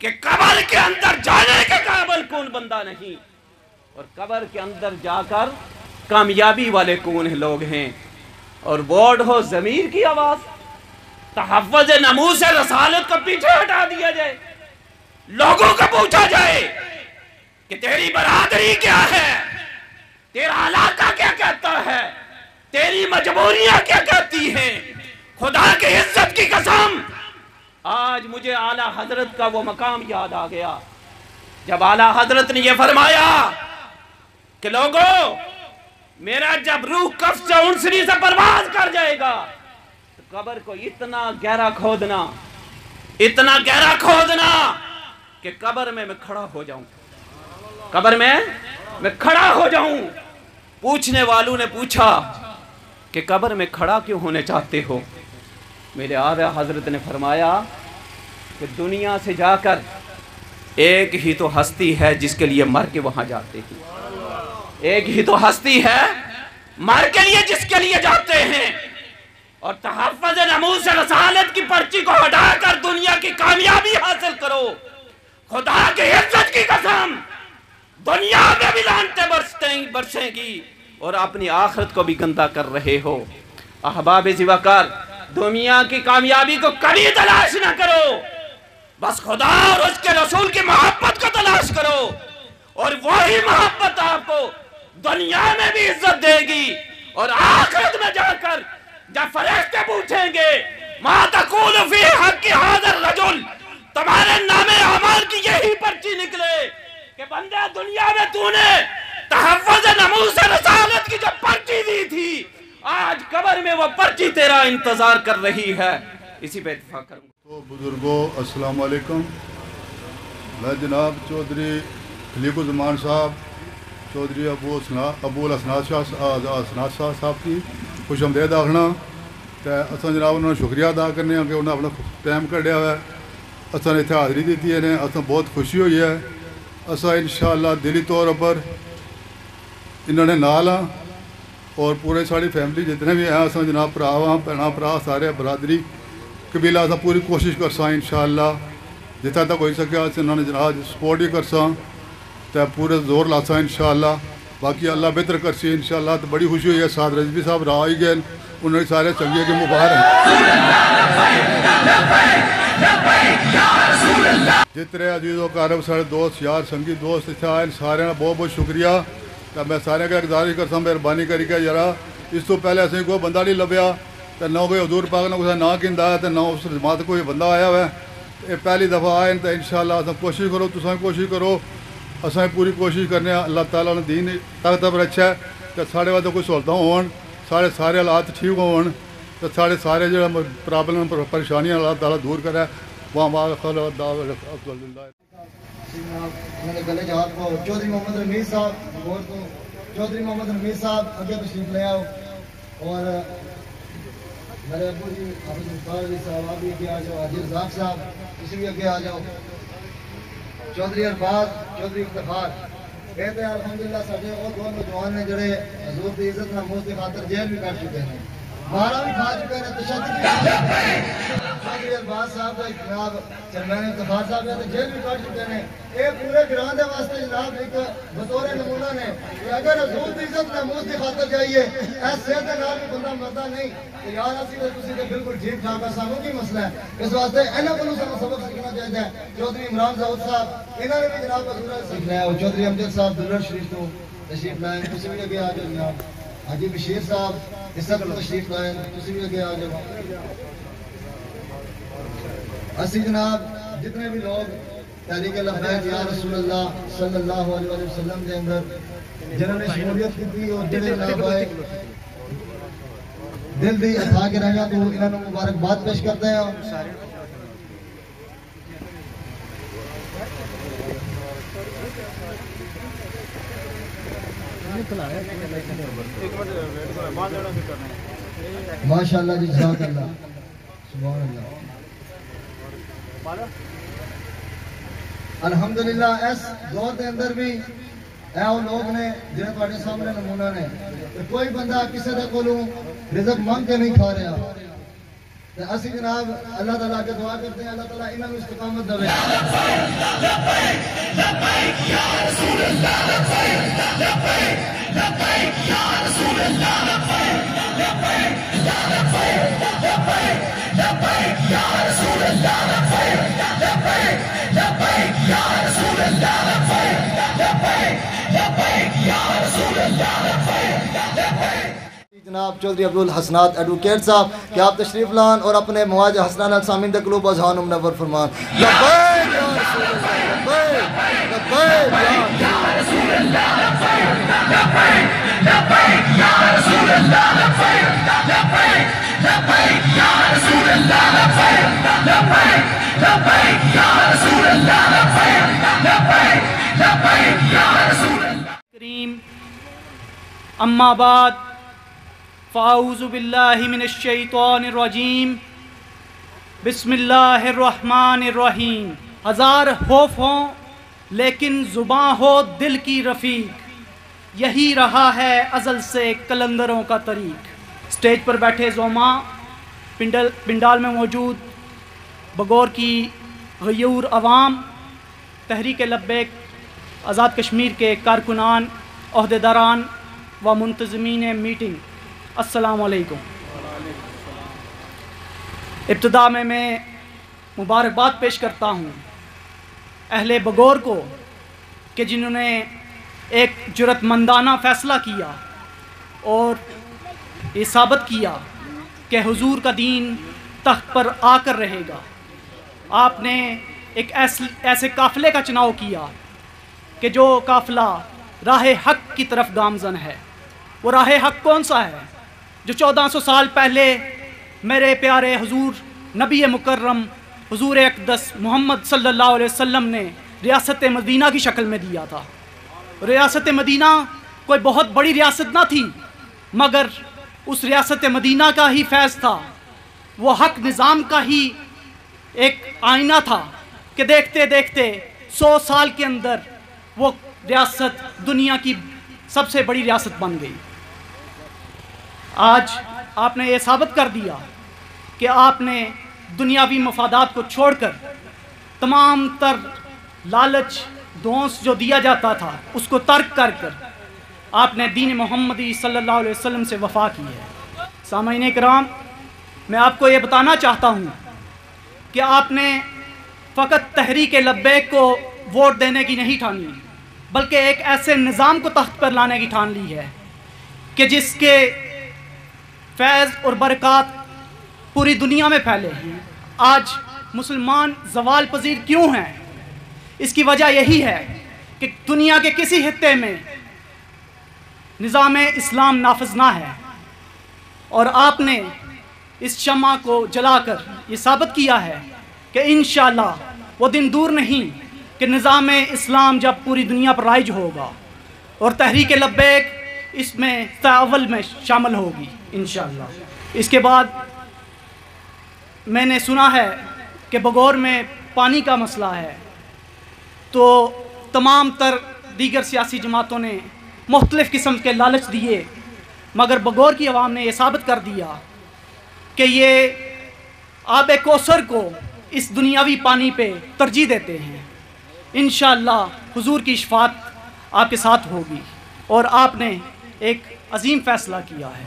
Speaker 1: کہ قبر کے اندر جانے کے قابل کون بندہ نہیں، اور قبر کے اندر جا کر کامیابی والے کون لوگ ہیں۔ اور وارڈ ہو ضمیر کی آواز، تحفظ ناموس رسالت کو پیچھے ہٹا دیا جائے، لوگوں کو پوچھا جائے کہ تیری برادری کیا ہے، تیرا علاقہ کیا کہتا ہے، تیری مجبوریاں کیا کہتی ہیں۔ خدا کی عزت کی قسم، آج مجھے اعلیٰ حضرت کا وہ مقام یاد آ گیا جب اعلیٰ حضرت نے یہ فرمایا کہ لوگوں، میرا جب روح کف سے انسری سے پرواز کر جائے گا تو قبر کو اتنا گہرا کھودنا، اتنا گہرا کھودنا کہ قبر میں کھڑا ہو جاؤں، قبر میں کھڑا ہو جاؤں۔ پوچھنے والوں نے پوچھا کہ قبر میں کھڑا کیوں ہونے چاہتے ہو؟ میرے اعلیٰ حضرت نے فرمایا کہ دنیا سے جا کر ایک ہی تو ہستی ہے جس کے لیے مر کے وہاں جاتے ہیں، ایک ہی تو ہستی ہے مر کے لیے جس کے لیے جاتے ہیں، اور تحفظ ناموس رسالت کی پرچی کو ہٹا کر دنیا کی کامیابی حاصل کرو۔ خدا کی عزت کی قسم، دنیا میں بھی لعنتیں برسیں گی اور اپنی آخرت کو بھی گندہ کر رہے ہو۔ احباب زیوکار، دنیا کی کامیابی کو کبھی تلاش نہ کرو، بس خدا اور اس کے رسول کی محبت کو تلاش کرو، اور وہی محبت آپ کو دنیا میں بھی عزت دے گی، اور آخرت میں جا کر جب فرشتے پوچھیں گے ما تقول فی حق ھذا الرجل، تمہارے نام اعمال کی یہی پرچی نکلے کہ بندہ دنیا میں تو نے تحفظ ناموس رسالت کی جو پرچی دی تھی، آج قبر میں وہ پرچی تیرا انتظار کر رہی ہے۔ اسی پہ اتفاق کروں۔
Speaker 6: تو بزرگوں السلام علیکم، میں جناب چودھری خلیق الزمان صاحب، چودھری ابو الاسناد شاہ صاحب کی خوش آمدید آخنا تے اساں جناب انہوں نے شکریہ ادا کرنے کہ انہوں نے اپنا ٹائم کڈیا ہوا ہے، اساں نے اتنے حاضری دیتی ہے، اساں بہت خوشی ہوئی ہے۔ اساں انشاءاللہ دلی طور پر انہوں نے نال ہاں، اور پورے ساری فیملی جتنے بھی ہیں اساں جناب بھرا ہاں، بھੈਣਾਂ بھرا سارے برادری قبیلہ اساں پوری کوشش کرساں انشاءاللہ جتنا تک ہوئی سکے انہوں نے جناب سپورٹ ہی کرساں تے پورے زور لاساں انشاءاللہ، باقی اللہ بہتر کرسی انشاءاللہ۔ تو بڑی خوشی ہوئی ہے، سعد رضوی صاحب راہ ہی گئے، انہوں نے سارے چنگے کے مبارک جتنے عزیز و اقارب سارے دوست یار سنگی دوست اتنے آئے سارے بہت بہت شکریہ۔ تو میں سارے کا گزارش کرتا مہربانی کری کے یار اس تو پہلے اِسے کوئی بندہ نہیں لبیا، تو نہ کوئی حضور پاک نے کسی نہ کہندا ہے، تو نہ اس جماعت کوئی بندہ آیا ہوا ہے۔ یہ پہلی دفعہ آئے تو انشاءاللہ اساں کوشش کرو، تساں کوشش کرو، اساں پوری کوشش کرنے۔ اللہ تعالیٰ نے دین طاقت پر اچھا ہے کہ سارے واسطے کوئی سہولتاں ہون، سارے حالات ٹھیک ہون، تو سارے جو پرابلم پریشانیاں اللہ تعالیٰ دور کرے۔ وہاں
Speaker 2: گلے جہاز کو چودھری محمد رمیر صاحب غور کو چودھری محمد رمیر صاحب اگے تشریف لے آؤ، اور میرے ابو جی حافظ مختار علی صاحب آپ بھی اگے آ جاؤ، حاجی رزاق صاحب تسی بھی اگے آ جاؤ، چودھری ارفاظ، چودھری افتخار، یہ تو الحمدللہ سارے اور دو نوجوان نے جڑے حضور کی عزت ناموس کی خاطر جیل بھی کٹ چکے ہیں، مارا بھی کھا چکے ہیں، تشدد چودھری ارفاظ صاحب کا جناب چرمین افتخار صاحب نے جیل بھی کٹ چکے ہیں۔ یہ پورے گراں دے واسطے جناب ایک بطور نمونہ نے کہ اگر حضور کی عزت ناموس کی خاطر جائیے اس صحت کے نال بھی بندہ مردا نہیں تو یار اسی تے تسی تے بالکل ٹھیک ٹھاک ہے، سانوں کی مسئلہ ہے؟ اس واسطے انہاں کولوں سانوں سبق سیکھنا چاہیے۔ چودھری عمران داؤد صاحب انہاں نے بھی جناب حضور سیکھنا ہے، اور چودھری امجد صاحب دلر شریف تو تشریف لائیں، تسی بھی اگے آ جاؤ جناب، حاجی بشیر صاحب اس طرح تشریف لائیں، تسی بھی اگے آ جاؤ۔ اسی جناب جتنے بھی لوگ تحریک لبیک یا رسول اللہ صلی اللہ علیہ وسلم کے اندر جنہوں نے شمولیت کی تھی اور جنہیں جناب آئے دل دی اتھا کے رہیاں تو انہوں نے مبارکباد پیش کرتے ہیں۔ ماشاءاللہ جی، جزاک اللہ، سبحان اللہ، الحمدللہ۔ اس دور کے اندر بھی اے وہ لوگ نے جنہیں تواڈے سامنے نمونہ نے، کوئی بندہ کسی دے کولوں رزق مانگ کے نہیں کھا رہا، اسی جناب اللہ تعالیٰ کے دعا کرتے ہیں اللہ تعالیٰ انہوں میں استقامت دے. جناب چودھری عبدالحسنات ایڈوکیٹ صاحب کہ آپ تشریف لان اور اپنے مواجہ حسنان سامعین دے قلوب و اذہان منور فرمان. لبیک یا رسول اللہ، لبیک لبیک یا رسول اللہ، لبیک یا رسول اللہ، لبیک یا رسول اللہ، لبیک یا رسول اللہ، لبیک یا رسول اللہ
Speaker 7: کریم. اما بعد فاعوذ باللہ من الشیطان الرجیم. بسم اللہ الرحمن الرحیم. ہزار خوف ہوں لیکن زباں ہو دل کی رفیق، یہی رہا ہے ازل سے کلندروں کا طریق. اسٹیج پر بیٹھے زوما، پنڈال میں موجود بگور کی غیور عوام، تحریک لبیک آزاد کشمیر کے کارکنان، عہدیداران و منتظمین میٹنگ، السلام علیکم. ابتدا میں مبارکباد پیش کرتا ہوں اہل بگور کو کہ جنہوں نے ایک جرأت مندانہ فیصلہ کیا اور یہ ثابت کیا کہ حضور کا دین تخت پر آ کر رہے گا. آپ نے ایک ایسے قافلے کا چناؤ کیا کہ جو قافلہ راہ حق کی طرف گامزن ہے. وہ راہ حق کون سا ہے؟ جو 1400 سال پہلے میرے پیارے حضور نبی مکرم حضور اقدس محمد صلی اللہ علیہ وسلم نے ریاست مدینہ کی شکل میں دیا تھا. ریاست مدینہ کوئی بہت بڑی ریاست نہ تھی، مگر اس ریاست مدینہ کا ہی فیض تھا. وہ حق نظام کا ہی ایک آئینہ تھا کہ دیکھتے دیکھتے 100 سال کے اندر وہ ریاست دنیا کی سب سے بڑی ریاست بن گئی. آج آپ نے یہ ثابت کر دیا کہ آپ نے دنیاوی مفادات کو چھوڑ کر تمام تر لالچ دونس جو دیا جاتا تھا اس کو ترک کر آپ نے دین محمدی صلی اللہ علیہ وسلم سے وفا کی ہے. سامعین کرام، میں آپ کو یہ بتانا چاہتا ہوں کہ آپ نے فقط تحریک لبیک کو ووٹ دینے کی نہیں ٹھانی، بلکہ ایک ایسے نظام کو تخت پر لانے کی ٹھان لی ہے کہ جس کے فیض اور برکات پوری دنیا میں پھیلے ہیں. آج مسلمان زوال پذیر کیوں ہیں؟ اس کی وجہ یہی ہے کہ دنیا کے کسی خطے میں نظام اسلام نافذ نہ ہے، اور آپ نے اس شمع کو جلا کر یہ ثابت کیا ہے کہ انشاءاللہ وہ دن دور نہیں کہ نظام اسلام جب پوری دنیا پر رائج ہوگا اور تحریک لبیک اس میں اول میں شامل ہوگی انشاءاللہ. اس کے بعد میں نے سنا ہے کہ بگور میں پانی کا مسئلہ ہے، تو تمام تر دیگر سیاسی جماعتوں نے مختلف قسم کے لالچ دیے، مگر بگور کی عوام نے یہ ثابت کر دیا کہ یہ آب کوثر کو اس دنیاوی پانی پہ ترجیح دیتے ہیں. انشاءاللہ حضور کی شفاعت آپ کے ساتھ ہوگی، اور آپ نے ایک عظیم فیصلہ کیا ہے.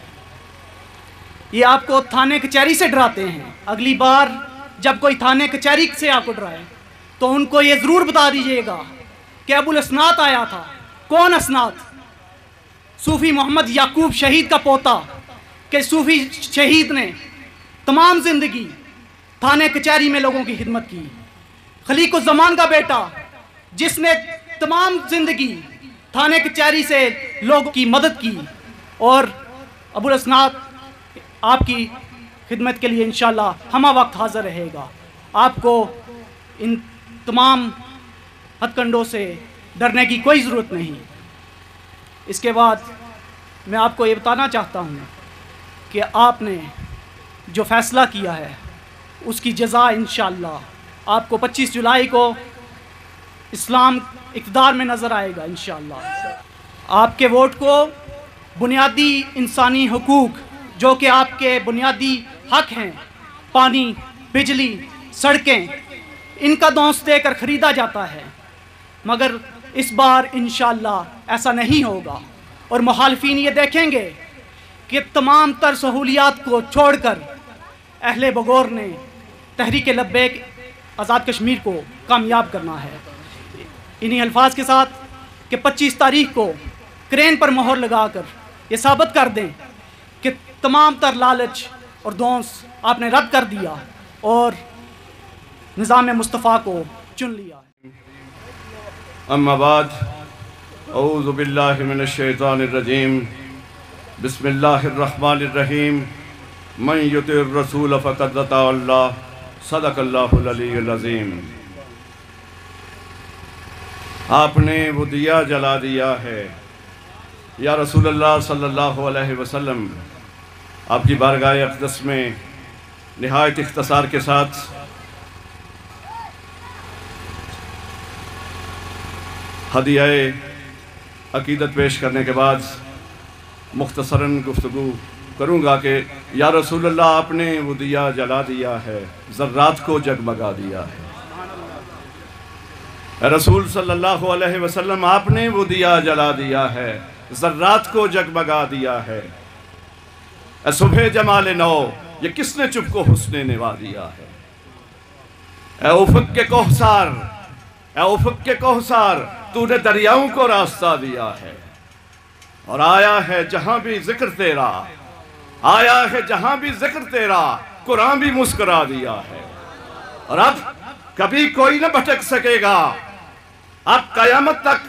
Speaker 7: یہ آپ کو تھانے کچہری سے ڈراتے ہیں. اگلی بار جب کوئی تھانے کچہری سے آپ کو ڈرائے تو ان کو یہ ضرور بتا دیجئے گا کہ ابو الاسناد آیا تھا. کون اسناد؟ صوفی محمد یعقوب شہید کا پوتا، کہ صوفی شہید نے تمام زندگی تھانے کچہری میں لوگوں کی خدمت کی. خلیق الزمان کا بیٹا جس نے تمام زندگی تھانے کچہری سے لوگوں کی مدد کی، اور ابو الاسناد آپ کی خدمت کے لیے انشاءاللہ ہمہ وقت حاضر رہے گا. آپ کو ان تمام ہتھ کنڈوں سے ڈرنے کی کوئی ضرورت نہیں. اس کے بعد میں آپ کو یہ بتانا چاہتا ہوں کہ آپ نے جو فیصلہ کیا ہے اس کی جزا انشاءاللہ آپ کو 25 جولائی کو اسلام اقتدار میں نظر آئے گا انشاءاللہ. آپ کے ووٹ کو بنیادی انسانی حقوق جو کہ آپ کے بنیادی حق ہیں پانی، بجلی، سڑکیں ان کا دونس دے کر خریدا جاتا ہے، مگر اس بار انشاءاللہ ایسا نہیں ہوگا، اور مخالفین یہ دیکھیں گے کہ تمام تر سہولیات کو چھوڑ کر اہل بگور نے تحریک لبیک آزاد کشمیر کو کامیاب کرنا ہے۔ انہی الفاظ کے ساتھ کہ 25 تاریخ کو کرین پر مہر لگا کر یہ ثابت کر دیں کہ تمام تر لالچ اور دونس آپ نے رد کر دیا اور نظام مصطفیٰ کو چن لیا ہے۔
Speaker 3: اما بعد، اعوذ باللہ من الشیطان الرجیم، بسم اللہ الرحمن الرحیم، من یطع الرسول فقد اطاع اللہ، صدق اللہ العلی العظیم۔ آپ نے وہ دیا جلا دیا ہے، یا رسول اللہ صلی اللہ علیہ وسلم، آپ کی بارگاہ اقدس میں نہایت اختصار کے ساتھ ہدیہ عقیدت پیش کرنے کے بعد مختصراً گفتگو کروں گا کہ یا رسول اللہ آپ نے وہ دیا جلا دیا ہے، ذرات کو جگمگا دیا ہے۔ اے رسول صلی اللہ علیہ وسلم، آپ نے وہ دیا جلا دیا ہے، ذرات کو جگمگا دیا ہے۔ اے صبح جمال نو، یہ کس نے چپ کو حسن نوا دیا ہے؟ اے افق کے کوہسار، اے افق کے کوہسار، تو نے دریاؤں کو راستہ دیا ہے، اور آیا ہے جہاں بھی ذکر تیرا، آیا ہے جہاں بھی ذکر تیرا، قرآن بھی مسکرا دیا ہے۔ اور اب کبھی کوئی نہ بھٹک سکے گا، اب قیامت تک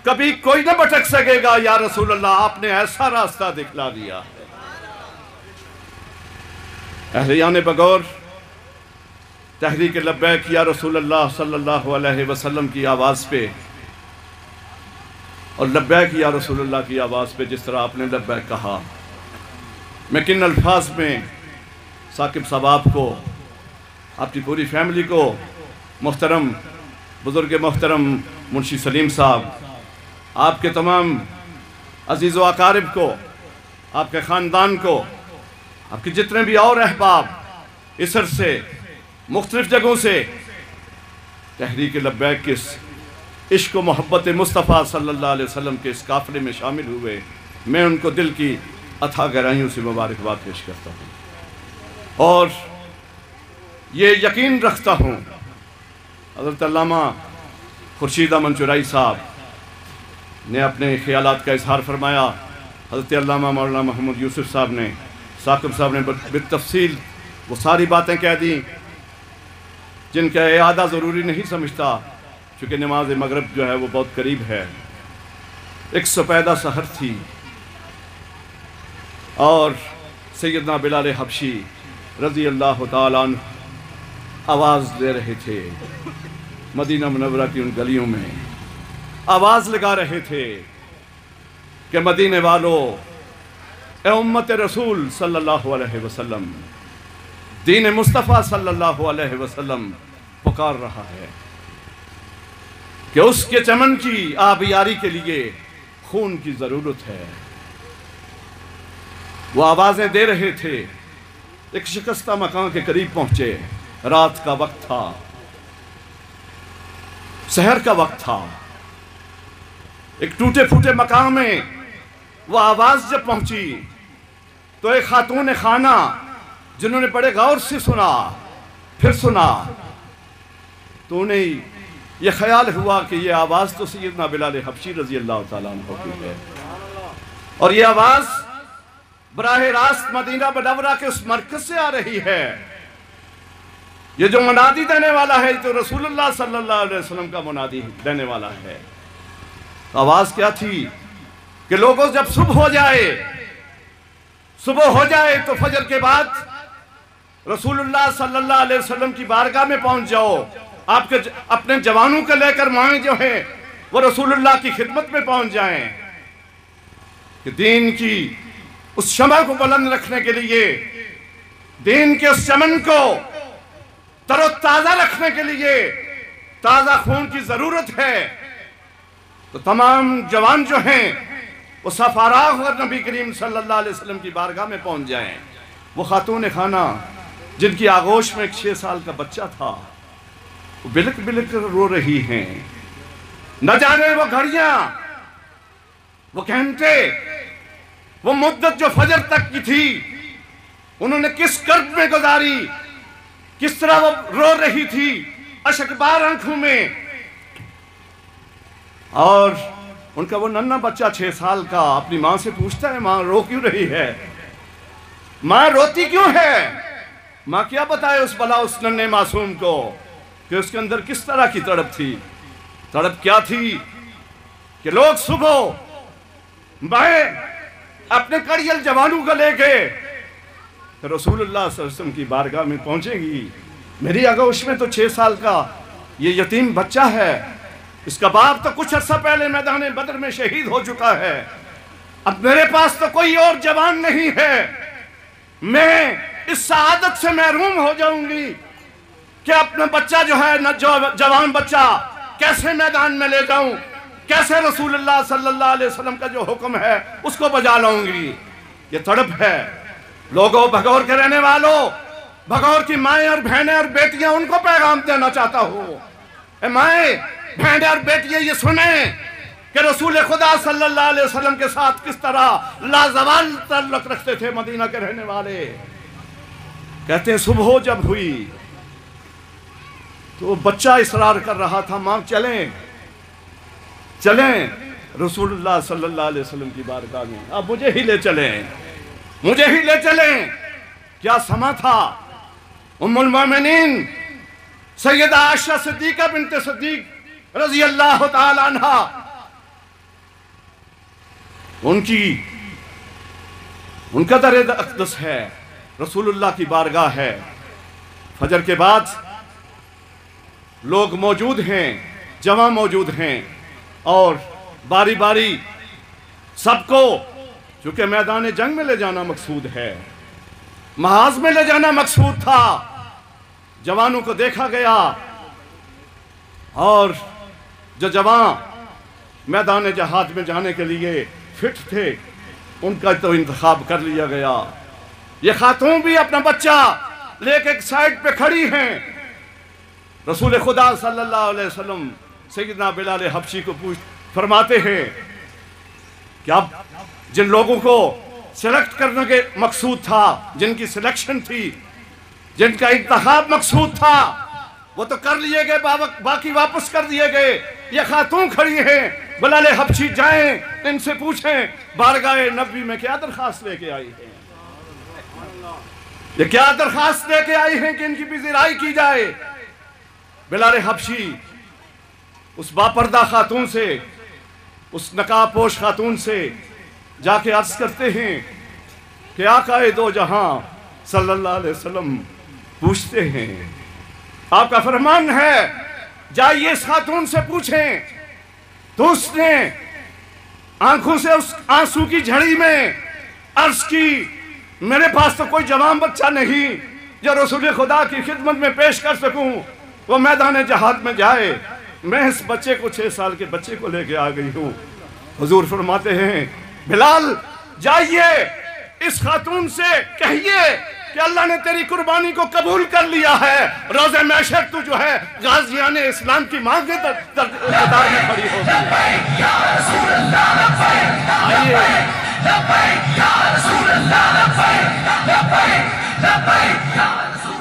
Speaker 3: کبھی کوئی نہ بھٹک سکے گا، یا رسول اللہ آپ نے ایسا راستہ دکھلا دیا ہے۔ اہلیان بگور تحریک لبیک یا رسول اللہ صلی اللہ علیہ وسلم کی آواز پہ، اور لبیک یا رسول اللہ کی آواز پہ جس طرح آپ نے لبیک کہا، میں کن الفاظ میں ثاقب صاحب آپ کو، آپ کی پوری فیملی کو، محترم بزرگ محترم منشی سلیم صاحب، آپ کے تمام عزیز و اقارب کو، آپ کے خاندان کو، آپ کے جتنے بھی اور احباب اس عرصے مختلف جگہوں سے تحریک لبیک کے اس عشق و محبت مصطفیٰ صلی اللہ علیہ وسلم کے اس قافلے میں شامل ہوئے، میں ان کو دل کی اتھا گہرائیوں سے مبارکباد پیش کرتا ہوں، اور یہ یقین رکھتا ہوں حضرت علامہ خورشید احمد چرائی صاحب نے اپنے خیالات کا اظہار فرمایا، حضرت علامہ مولانا محمد یوسف صاحب نے، ثاقب صاحب نے بالتفصیل وہ ساری باتیں کہہ دیں جن کا اعادہ ضروری نہیں سمجھتا، چونکہ نماز مغرب جو ہے وہ بہت قریب ہے۔ ایک سپیدہ سحر تھی اور سیدنا بلال حبشی رضی اللہ تعالیٰ عنہ آواز دے رہے تھے، مدینہ منورہ کی ان گلیوں میں آواز لگا رہے تھے کہ مدینے والو، اے امت رسول صلی اللہ علیہ وسلم، دین مصطفیٰ صلی اللہ علیہ وسلم پکار رہا ہے کہ اس کے چمن کی آبیاری کے لیے خون کی ضرورت ہے۔ وہ آوازیں دے رہے تھے، ایک شکستہ مکان کے قریب پہنچے، رات کا وقت تھا، سحر کا وقت تھا، ایک ٹوٹے پھوٹے مکان میں وہ آواز جب پہنچی تو ایک خاتون خانہ جنہوں نے بڑے غور سے سنا، پھر سنا، تو انہیں یہ خیال ہوا کہ یہ آواز تو سیدنا بلال حبشی رضی اللہ تعالیٰ عنہ کی ہے، اور یہ آواز براہ راست مدینہ منورہ کے اس مرکز سے آ رہی ہے۔ یہ جو منادی دینے والا ہے تو رسول اللہ صلی اللہ علیہ وسلم کا منادی دینے والا ہے۔ آواز کیا تھی کہ لوگوں جب صبح ہو جائے تو فجر کے بعد رسول اللہ صلی اللہ علیہ وسلم کی بارگاہ میں پہنچ جاؤ، آپ کے اپنے جوانوں کو لے کر مائیں جو ہیں وہ رسول اللہ کی خدمت میں پہنچ جائیں، کہ دین کی اس شمع کو بلند رکھنے کے لیے، دین کے اس چمن کو تر و تازہ رکھنے کے لیے تازہ خون کی ضرورت ہے۔ تو تمام جوان جو ہیں وہ سفاراغ اور نبی کریم صلی اللہ علیہ وسلم کی بارگاہ میں پہنچ جائیں۔ وہ خاتون خانہ جن کی آغوش میں ایک 6 سال کا بچہ تھا، وہ بلک بلک کر رو رہی ہیں۔ نہ جانے وہ گھڑیاں، وہ گھنٹے، وہ مدت جو فجر تک کی تھی، انہوں نے کس کرب میں گزاری، کس طرح وہ رو رہی تھی اشکبار آنکھوں میں۔ اور ان کا وہ ننھا بچہ 6 سال کا اپنی ماں سے پوچھتا ہے، ماں رو کیوں رہی ہے؟ ماں روتی کیوں ہے؟ ماں کیا بتائے اس بلا اس ننھے معصوم کو کہ اس کے اندر کس طرح کی تڑپ تھی۔ تڑپ کیا تھی کہ لوگ صبح میں اپنے کڑیل جوانوں کو لے کے رسول اللہ صلی اللہ علیہ وسلم کی بارگاہ میں پہنچے گی۔ میری آغوش میں تو 6 سال کا یہ یتیم بچہ ہے، اس کا باپ تو کچھ عرصہ پہلے میدان بدر میں شہید ہو چکا ہے، اب میرے پاس تو کوئی اور جوان نہیں ہے، میں اس سعادت سے محروم ہو جاؤں گی کہ اپنا بچہ جو ہے جوان بچہ کیسے میدان میں لے جاؤں، کیسے رسول اللہ صلی اللہ علیہ وسلم کا جو حکم ہے اس کو بجا لاؤں گی۔ یہ تڑپ ہے۔ لوگوں، بھگور کے رہنے والوں، بھگور کی مائیں اور بہنیں اور بیٹیاں، ان کو پیغام دینا چاہتا ہوں۔ اے مائیں، بہنیں اور بیٹیاں، یہ سنیں کہ رسول خدا صلی اللہ علیہ وسلم کے ساتھ کس طرح لازوال تعلق رکھتے تھے مدینہ کے رہنے والے۔ کہتے ہیں صبح جب ہوئی تو بچہ اصرار کر رہا تھا، ماں چلیں چلیں رسول اللہ صلی اللہ علیہ وسلم کی بارگاہ میں، اب مجھے ہی لے چلیں، مجھے ہی لے چلیں۔ کیا سما تھا؟ ام المومنین سیدہ عائشہ صدیقہ بنت صدیق رضی اللہ تعالی عنہ، ان کا در اقدس ہے، رسول اللہ کی بارگاہ ہے۔ فجر کے بعد لوگ موجود ہیں، جمع موجود ہیں، اور باری باری سب کو، چونکہ میدان جنگ میں لے جانا مقصود ہے، محاذ میں لے جانا مقصود تھا، جوانوں کو دیکھا گیا، اور جو جوان میدان جہاد میں جانے کے لیے فٹ تھے ان کا تو انتخاب کر لیا گیا۔ یہ خاتون بھی اپنا بچہ لے کے ایک سائڈ پہ کھڑی ہیں۔ رسول خدا صلی اللہ علیہ وسلم سیدنا بلال حبشی کو فرماتے ہیں کہ اب جن لوگوں کو سلیکٹ کرنے کے مقصود تھا، جن کی سلیکشن تھی، جن کا انتخاب مقصود تھا، وہ تو کر لیے گئے، باقی واپس کر دیے گئے۔ یہ خاتون کھڑی ہیں، بلال حبشی جائیں ان سے پوچھیں بارگاہ نبوی میں کیا درخواست لے کے آئی ہیں، یہ کیا درخواست لے کے آئی ہیں کہ ان کی بھی زراعی کی جائے۔ بلال حبشی اس باپردہ خاتون سے، اس نقاب پوش خاتون سے جا کے عرض کرتے ہیں کہ آقا دو جہاں صلی اللہ علیہ وسلم پوچھتے ہیں، آپ کا فرمان ہے جائیے اس خاتون سے پوچھیں۔ تو اس نے آنکھوں سے اس آنسو کی جھڑی میں عرض کی، میرے پاس تو کوئی جوان بچہ نہیں جو رسول خدا کی خدمت میں پیش کر سکوں، وہ میدان جہاد میں جائے، میں اس بچے کو 6 سال کے بچے کو لے کے آ گئی ہوں۔ حضور فرماتے ہیں بلال جائیے اس خاتون سے کہیے کہ اللہ نے تیری قربانی کو قبول کر لیا ہے، روز محشر تو جو ہے غازیان اسلام کی ماں کے قطار میں کھڑی ہوگی۔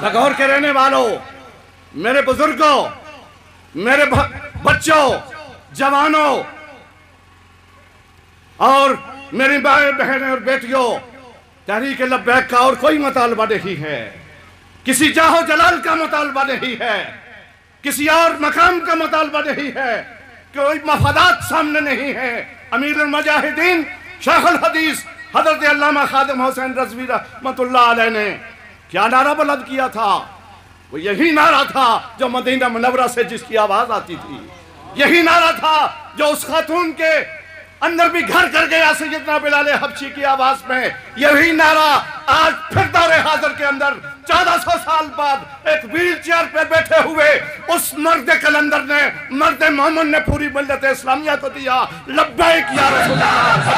Speaker 3: لاہور کے رہنے والوں، میرے بزرگوں، میرے بچوں، جوانوں اور میری مائیں بہنیں اور بیٹیوں، تحریک لبیک کا اور کوئی مطالبہ نہیں ہے، کسی جاہ و جلال کا مطالبہ نہیں ہے، کسی اور مقام کا مطالبہ نہیں ہے، کوئی مفادات سامنے نہیں ہے۔ امیر المجاہدین شیخ الحدیث حضرت علامہ خادم حسین رضوی رحمت اللہ علیہ نے کیا نعرہ بلند کیا تھا؟ وہ یہی نعرہ تھا جو مدینہ منورہ سے جس کی آواز آتی تھی، یہی نعرہ تھا جو اس خاتون کے اندر بھی گھر کر گیا سیدنا بلال حبشی کی آواز میں، یہی نعرہ آج پھر دور حاضر کے اندر 1400 سال بعد ایک ویل چیئر پہ بیٹھے ہوئے اس مرد کلندر نے، مرد مومن نے پوری ملت اسلامیہ کو دیا۔ لبیک یا رسول اللہ،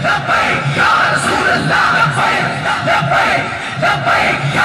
Speaker 3: لبیک یا رسول اللہ، لبیک یا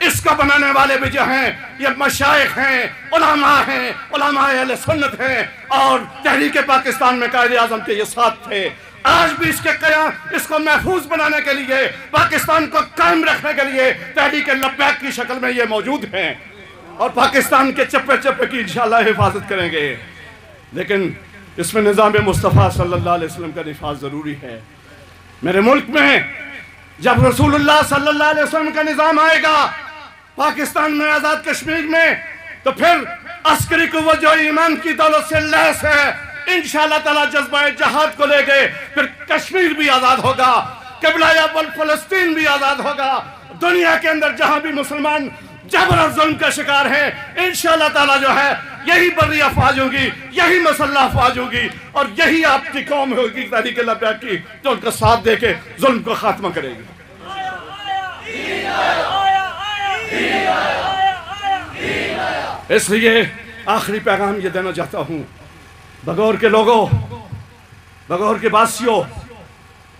Speaker 3: اس کا بنانے والے بھی جو ہیں یہ مشائخ ہیں، علماء ہیں، علماء اہل سنت ہیں، اور تحریک پاکستان میں قائد اعظم کے یہ ساتھ تھے۔ آج بھی اس کو محفوظ بنانے کے لیے، پاکستان کو قائم رکھنے کے لیے تحریک لبیک کی شکل میں یہ موجود ہیں، اور پاکستان کے چپے چپے کی انشاءاللہ حفاظت کریں گے۔ لیکن اس میں نظام مصطفیٰ صلی اللہ علیہ وسلم کا نفاذ ضروری ہے۔ میرے ملک میں جب رسول اللہ صلی اللہ علیہ وسلم کا نظام آئے گا پاکستان میں، آزاد کشمیر میں، تو پھر عسکری قوت جو ایمان کی دولت سے لیس ہے انشاءاللہ تعالیٰ جذبہ جہاد کو لے گئے، پھر کشمیر بھی آزاد ہوگا، قبلہ اول فلسطین بھی آزاد ہوگا۔ دنیا کے اندر جہاں بھی مسلمان جبر اور ظلم کا شکار ہیں انشاءاللہ تعالیٰ جو ہے یہی بری افواج ہوں گی، یہی مسلح افواج ہوں گی، اور یہی آپ کی قوم ہوگی تحریک لبیک کی جو ان کا ساتھ دے کے ظلم کو خاتمہ کرے گی۔ اس لیے آخری پیغام یہ دینا چاہتا ہوں، بغور کے لوگوں، بغور کے باسیوں،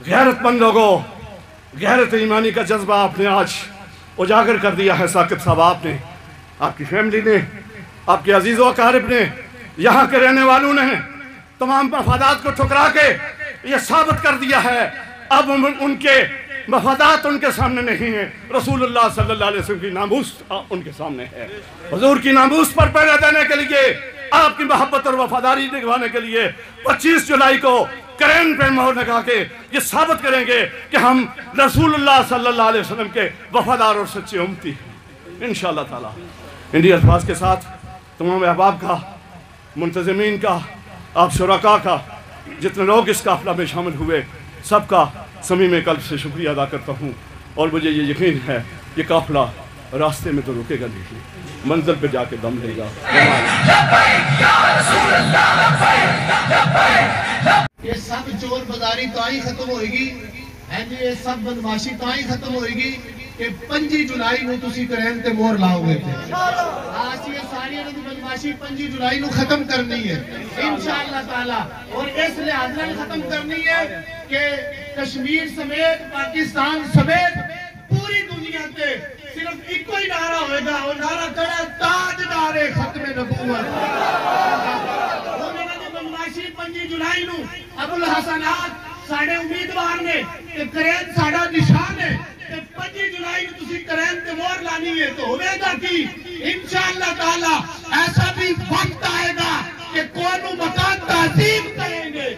Speaker 3: غیرت مند لوگوں، غیرت ایمانی کا جذبہ آپ نے آج اجاگر کر دیا ہے۔ ثاقب صاحب، آپ نے، آپ کی فیملی نے، آپ کے عزیز و اقارب نے، یہاں کے رہنے والوں نے تمام مفادات کو ٹھکرا کے یہ ثابت کر دیا ہے اب ان کے مفادات ان کے سامنے نہیں ہیں، رسول اللہ صلی اللہ علیہ وسلم کی ناموس ان کے سامنے ہے۔ حضور کی ناموس پر پہرہ دینے کے لیے، آپ کی محبت اور وفاداری نبھانے کے لیے 25 جولائی کو کرین پہ مہر لگا کے یہ ثابت کریں گے کہ ہم رسول اللہ صلی اللہ علیہ وسلم کے وفادار اور سچے امتی ہیں انشاءاللہ تعالیٰ۔ انہی الفاظ کے ساتھ تمام احباب کا، منتظمین کا، آپ شرکاء کا، جتنے لوگ اس قافلہ میں شامل ہوئے، سب کا صمیم قلب سے شکریہ ادا کرتا ہوں، اور مجھے یہ یقین ہے یہ قافلہ راستے میں تو رکے گا نہیں، منزل پہ جا کے دم لے گا۔
Speaker 8: یہ سب چور بازاری تو ہی ختم ہوئے گی، یہ سب بدماشی تو ہی ختم ہوئے گی کہ 25 جولائی نو تسی کرین تے مور لاؤ گے تھے۔ آج یہ ساری بدماشی 25 جولائی نو ختم کرنی ہے انشاءاللہ تعالی، اور اس لحاظ میں ختم کرنی ہے کہ کشمیر سمیت، پاکستان سمیت پوری دنیا تے صرف ایک ہی نعرہ ہوئے گا، وہ نعرہ کڑا تاجدار ختم نبوت۔ 25 جولائی نو ابو الحسنات ساڑھے امیدوار نے کہ کرین ساڑھا نشان ہے، کہ 25 جولائی نو تسی کرین تے مور لانی ہے تو ہوئے گا کی انشاءاللہ تعالی ایسا بھی وقت آئے گا کہ کون مکان تعظیم کریں گے،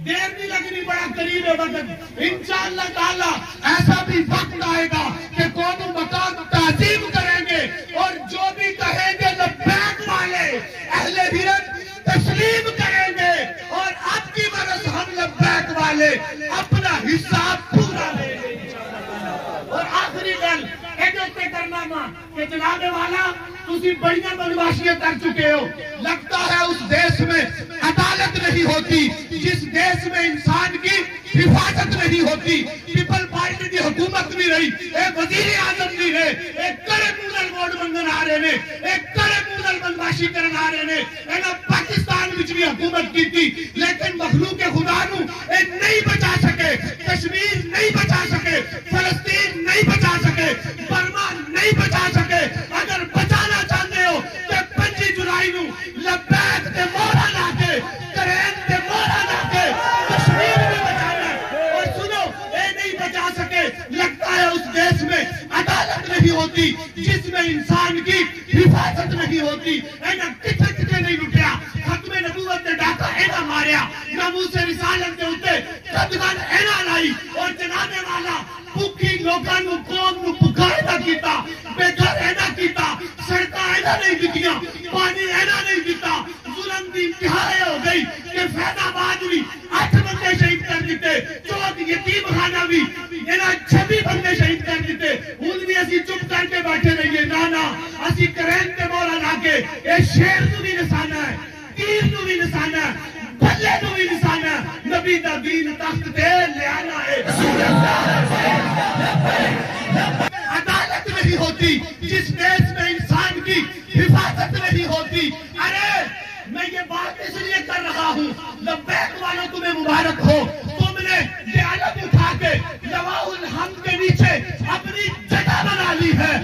Speaker 8: دیر نہیں لگنی، بڑا قریب ہے وقت انشاءاللہ تعالی ایسا بھی وقت آئے گا کہ کون مکان تعظیم کریں گے، اور جو بھی کہیں گے لبیک والے اہل بیرت تسلیم کریں گے، اور اب کی برس ہم لبیک والے اپنا حساب پورا لیں گے۔ اور آخری گل ایڈٹ پہ کرنا ماں کہ جناب والا تسی بڑیاں بدماشیاں کر چکے ہو، لگتا ہے اس دیش میں عدالت نہیں ہوتی، جس دیش میں انسان کی حفاظت نہیں ہوتی، پیپل پارٹی کی حکومت بھی رہی، ایک وزیر اعظم بھی رہے، ایک کڑے مونل ووٹ منگن آ رہے نے، ایک کڑے مونل بدماشی کرن آ رہے نے، اینا پاکستان وچ بھی حکومت کی تھی، لیکن مخلوق خدا نو ایک نہیں بچا سکے، کشمیر نہیں بچا سکے، فلسطین نہیں بچا سکے، برما نہیں بچا سکے۔ اگر بچانا چاہتے ہو کہ 25 جولائی نو لبیک تے مورا لا کے، کرین تے مورا لا کے کشمیر میں بچانا ہے۔ اور سنو، اے نہیں بچا سکے، لگتا ہے اس دیش میں عدالت نہیں ہوتی، جس میں انسان کی حفاظت نہیں ہوتی، اینا کتھے کتھے نہیں لٹیا، ختم نبوت نے ڈاکہ اینا ماریا، ناموس رسالت کے ہوتے قدغن اینا لائی، اور جناب والا بھوکی لوگاں نو قوم نو پکار نہ کیتا، بے گھر اینا کیتا، سڑکاں اینا نہیں دکھیاں، پانی اینا نہیں دیتا، ظلم دی انتہائی ہو گئی کہ فیض آباد بھی 8 بندے شہید کر دیتے، 14 یتیم خانہ بھی اینا 26 بندے شہید کر دیتے، ان بھی اسی چپ کر کے بیٹھے رہیے، نانا اسی کرین تے مولا لا کے اے شیر نو بھی نسانا ہے، تیر نو بھی نسانا ہے، بھلے نو بھی نسانا ہے، نبی دا دین تخت تے لے آنا ہے۔ عدالت نہیں ہوتی جس دیش میں انسان کی حفاظت نہیں ہوتی۔ ارے میں یہ بات اس لیے کر رہا ہوں، لبیک والوں تمہیں مبارک ہو، تم نے یہ علم اٹھا کے لواء الحمد کے نیچے اپنی جگہ بنا لی ہے۔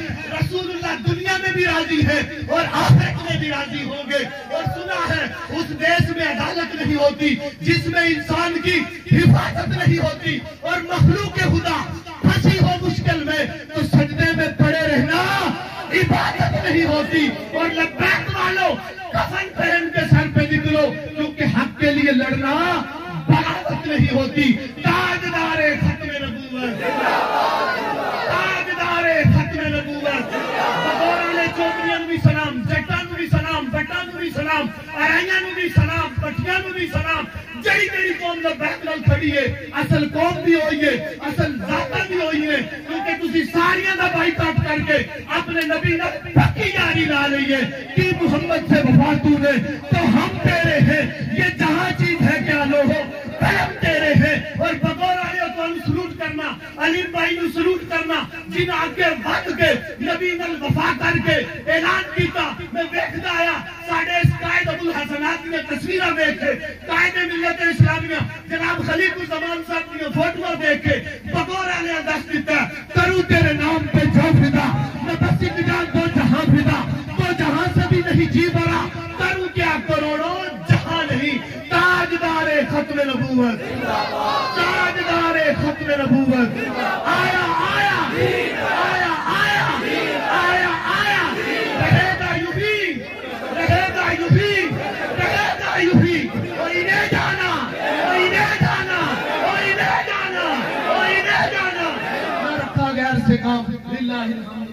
Speaker 8: ہوتی، جس میں انسان کی حفاظت نہیں ہوتی، اور مخلوق خدا پھنسی ہو مشکل میں تو سجدے میں پڑے رہنا عبادت نہیں ہوتی۔ اور لبیک والوں کفن پہن کے سر پہ نکلو، کیونکہ حق کے لیے لڑنا بغاوت نہیں ہوتی۔ تاجدار ختم نبوت، تاجدار ختم نبوت، بغورالے چودھریاں نو بھی سلام، جٹاں نو بھی سلام، بٹاں نو بھی سلام، ارائیاں نو بھی سلام، پٹیاں نو بھی سلام۔ جڑی میری قوم لبیک نال کھڑی ہے، اصل قوم بھی ہوئی ہے، اصل ذاتاں بھی ہوئی ہے، کیونکہ تسی ساریاں دا بائیکاٹ کر کے اپنے نبی نال پکی یاری لا لئی ہے کہ محمد سے وفا تو نے تو ہم تیرے ہیں، یہ جہاں چیز ہے کیا لوگوں قلم تیرے ہیں۔ اور بغور آئے تو ہم سلوٹ کرنا، علی بھائی نو سلوٹ کرنا، جن آگے ود کے نبی نال وفا کر کے اعلان کیتا۔ میں ویکھدا آیا ساڈے اس قائد ابوالحسنات نے تصویراں دیکھ کے، قائد ملت اسلامیہ جناب خلیق الزمان صاحب کی فوٹو دیکھ کے بغور آئے دست دیتا، کروں تیرے نام پہ جو فدا، میں بس ایک جان دو جہاں فدا، تو جہاں سے بھی نہیں جی بھرا، کروں کیا کروڑوں جہاں نہیں۔ تاجدار ختم نبوت، تاجدار ختم نبوت، آیا آیا آیا آیا آیا آیا، رہے گا یوں بھی، رہے گا یوں بھی، رہے گا یوں بھی، کوئی نہیں جانا، کوئی نہیں جانا، کوئی نہیں جانا، کوئی نہیں جانا۔ نہ رکھا غیر سے کام، للہ الحمد۔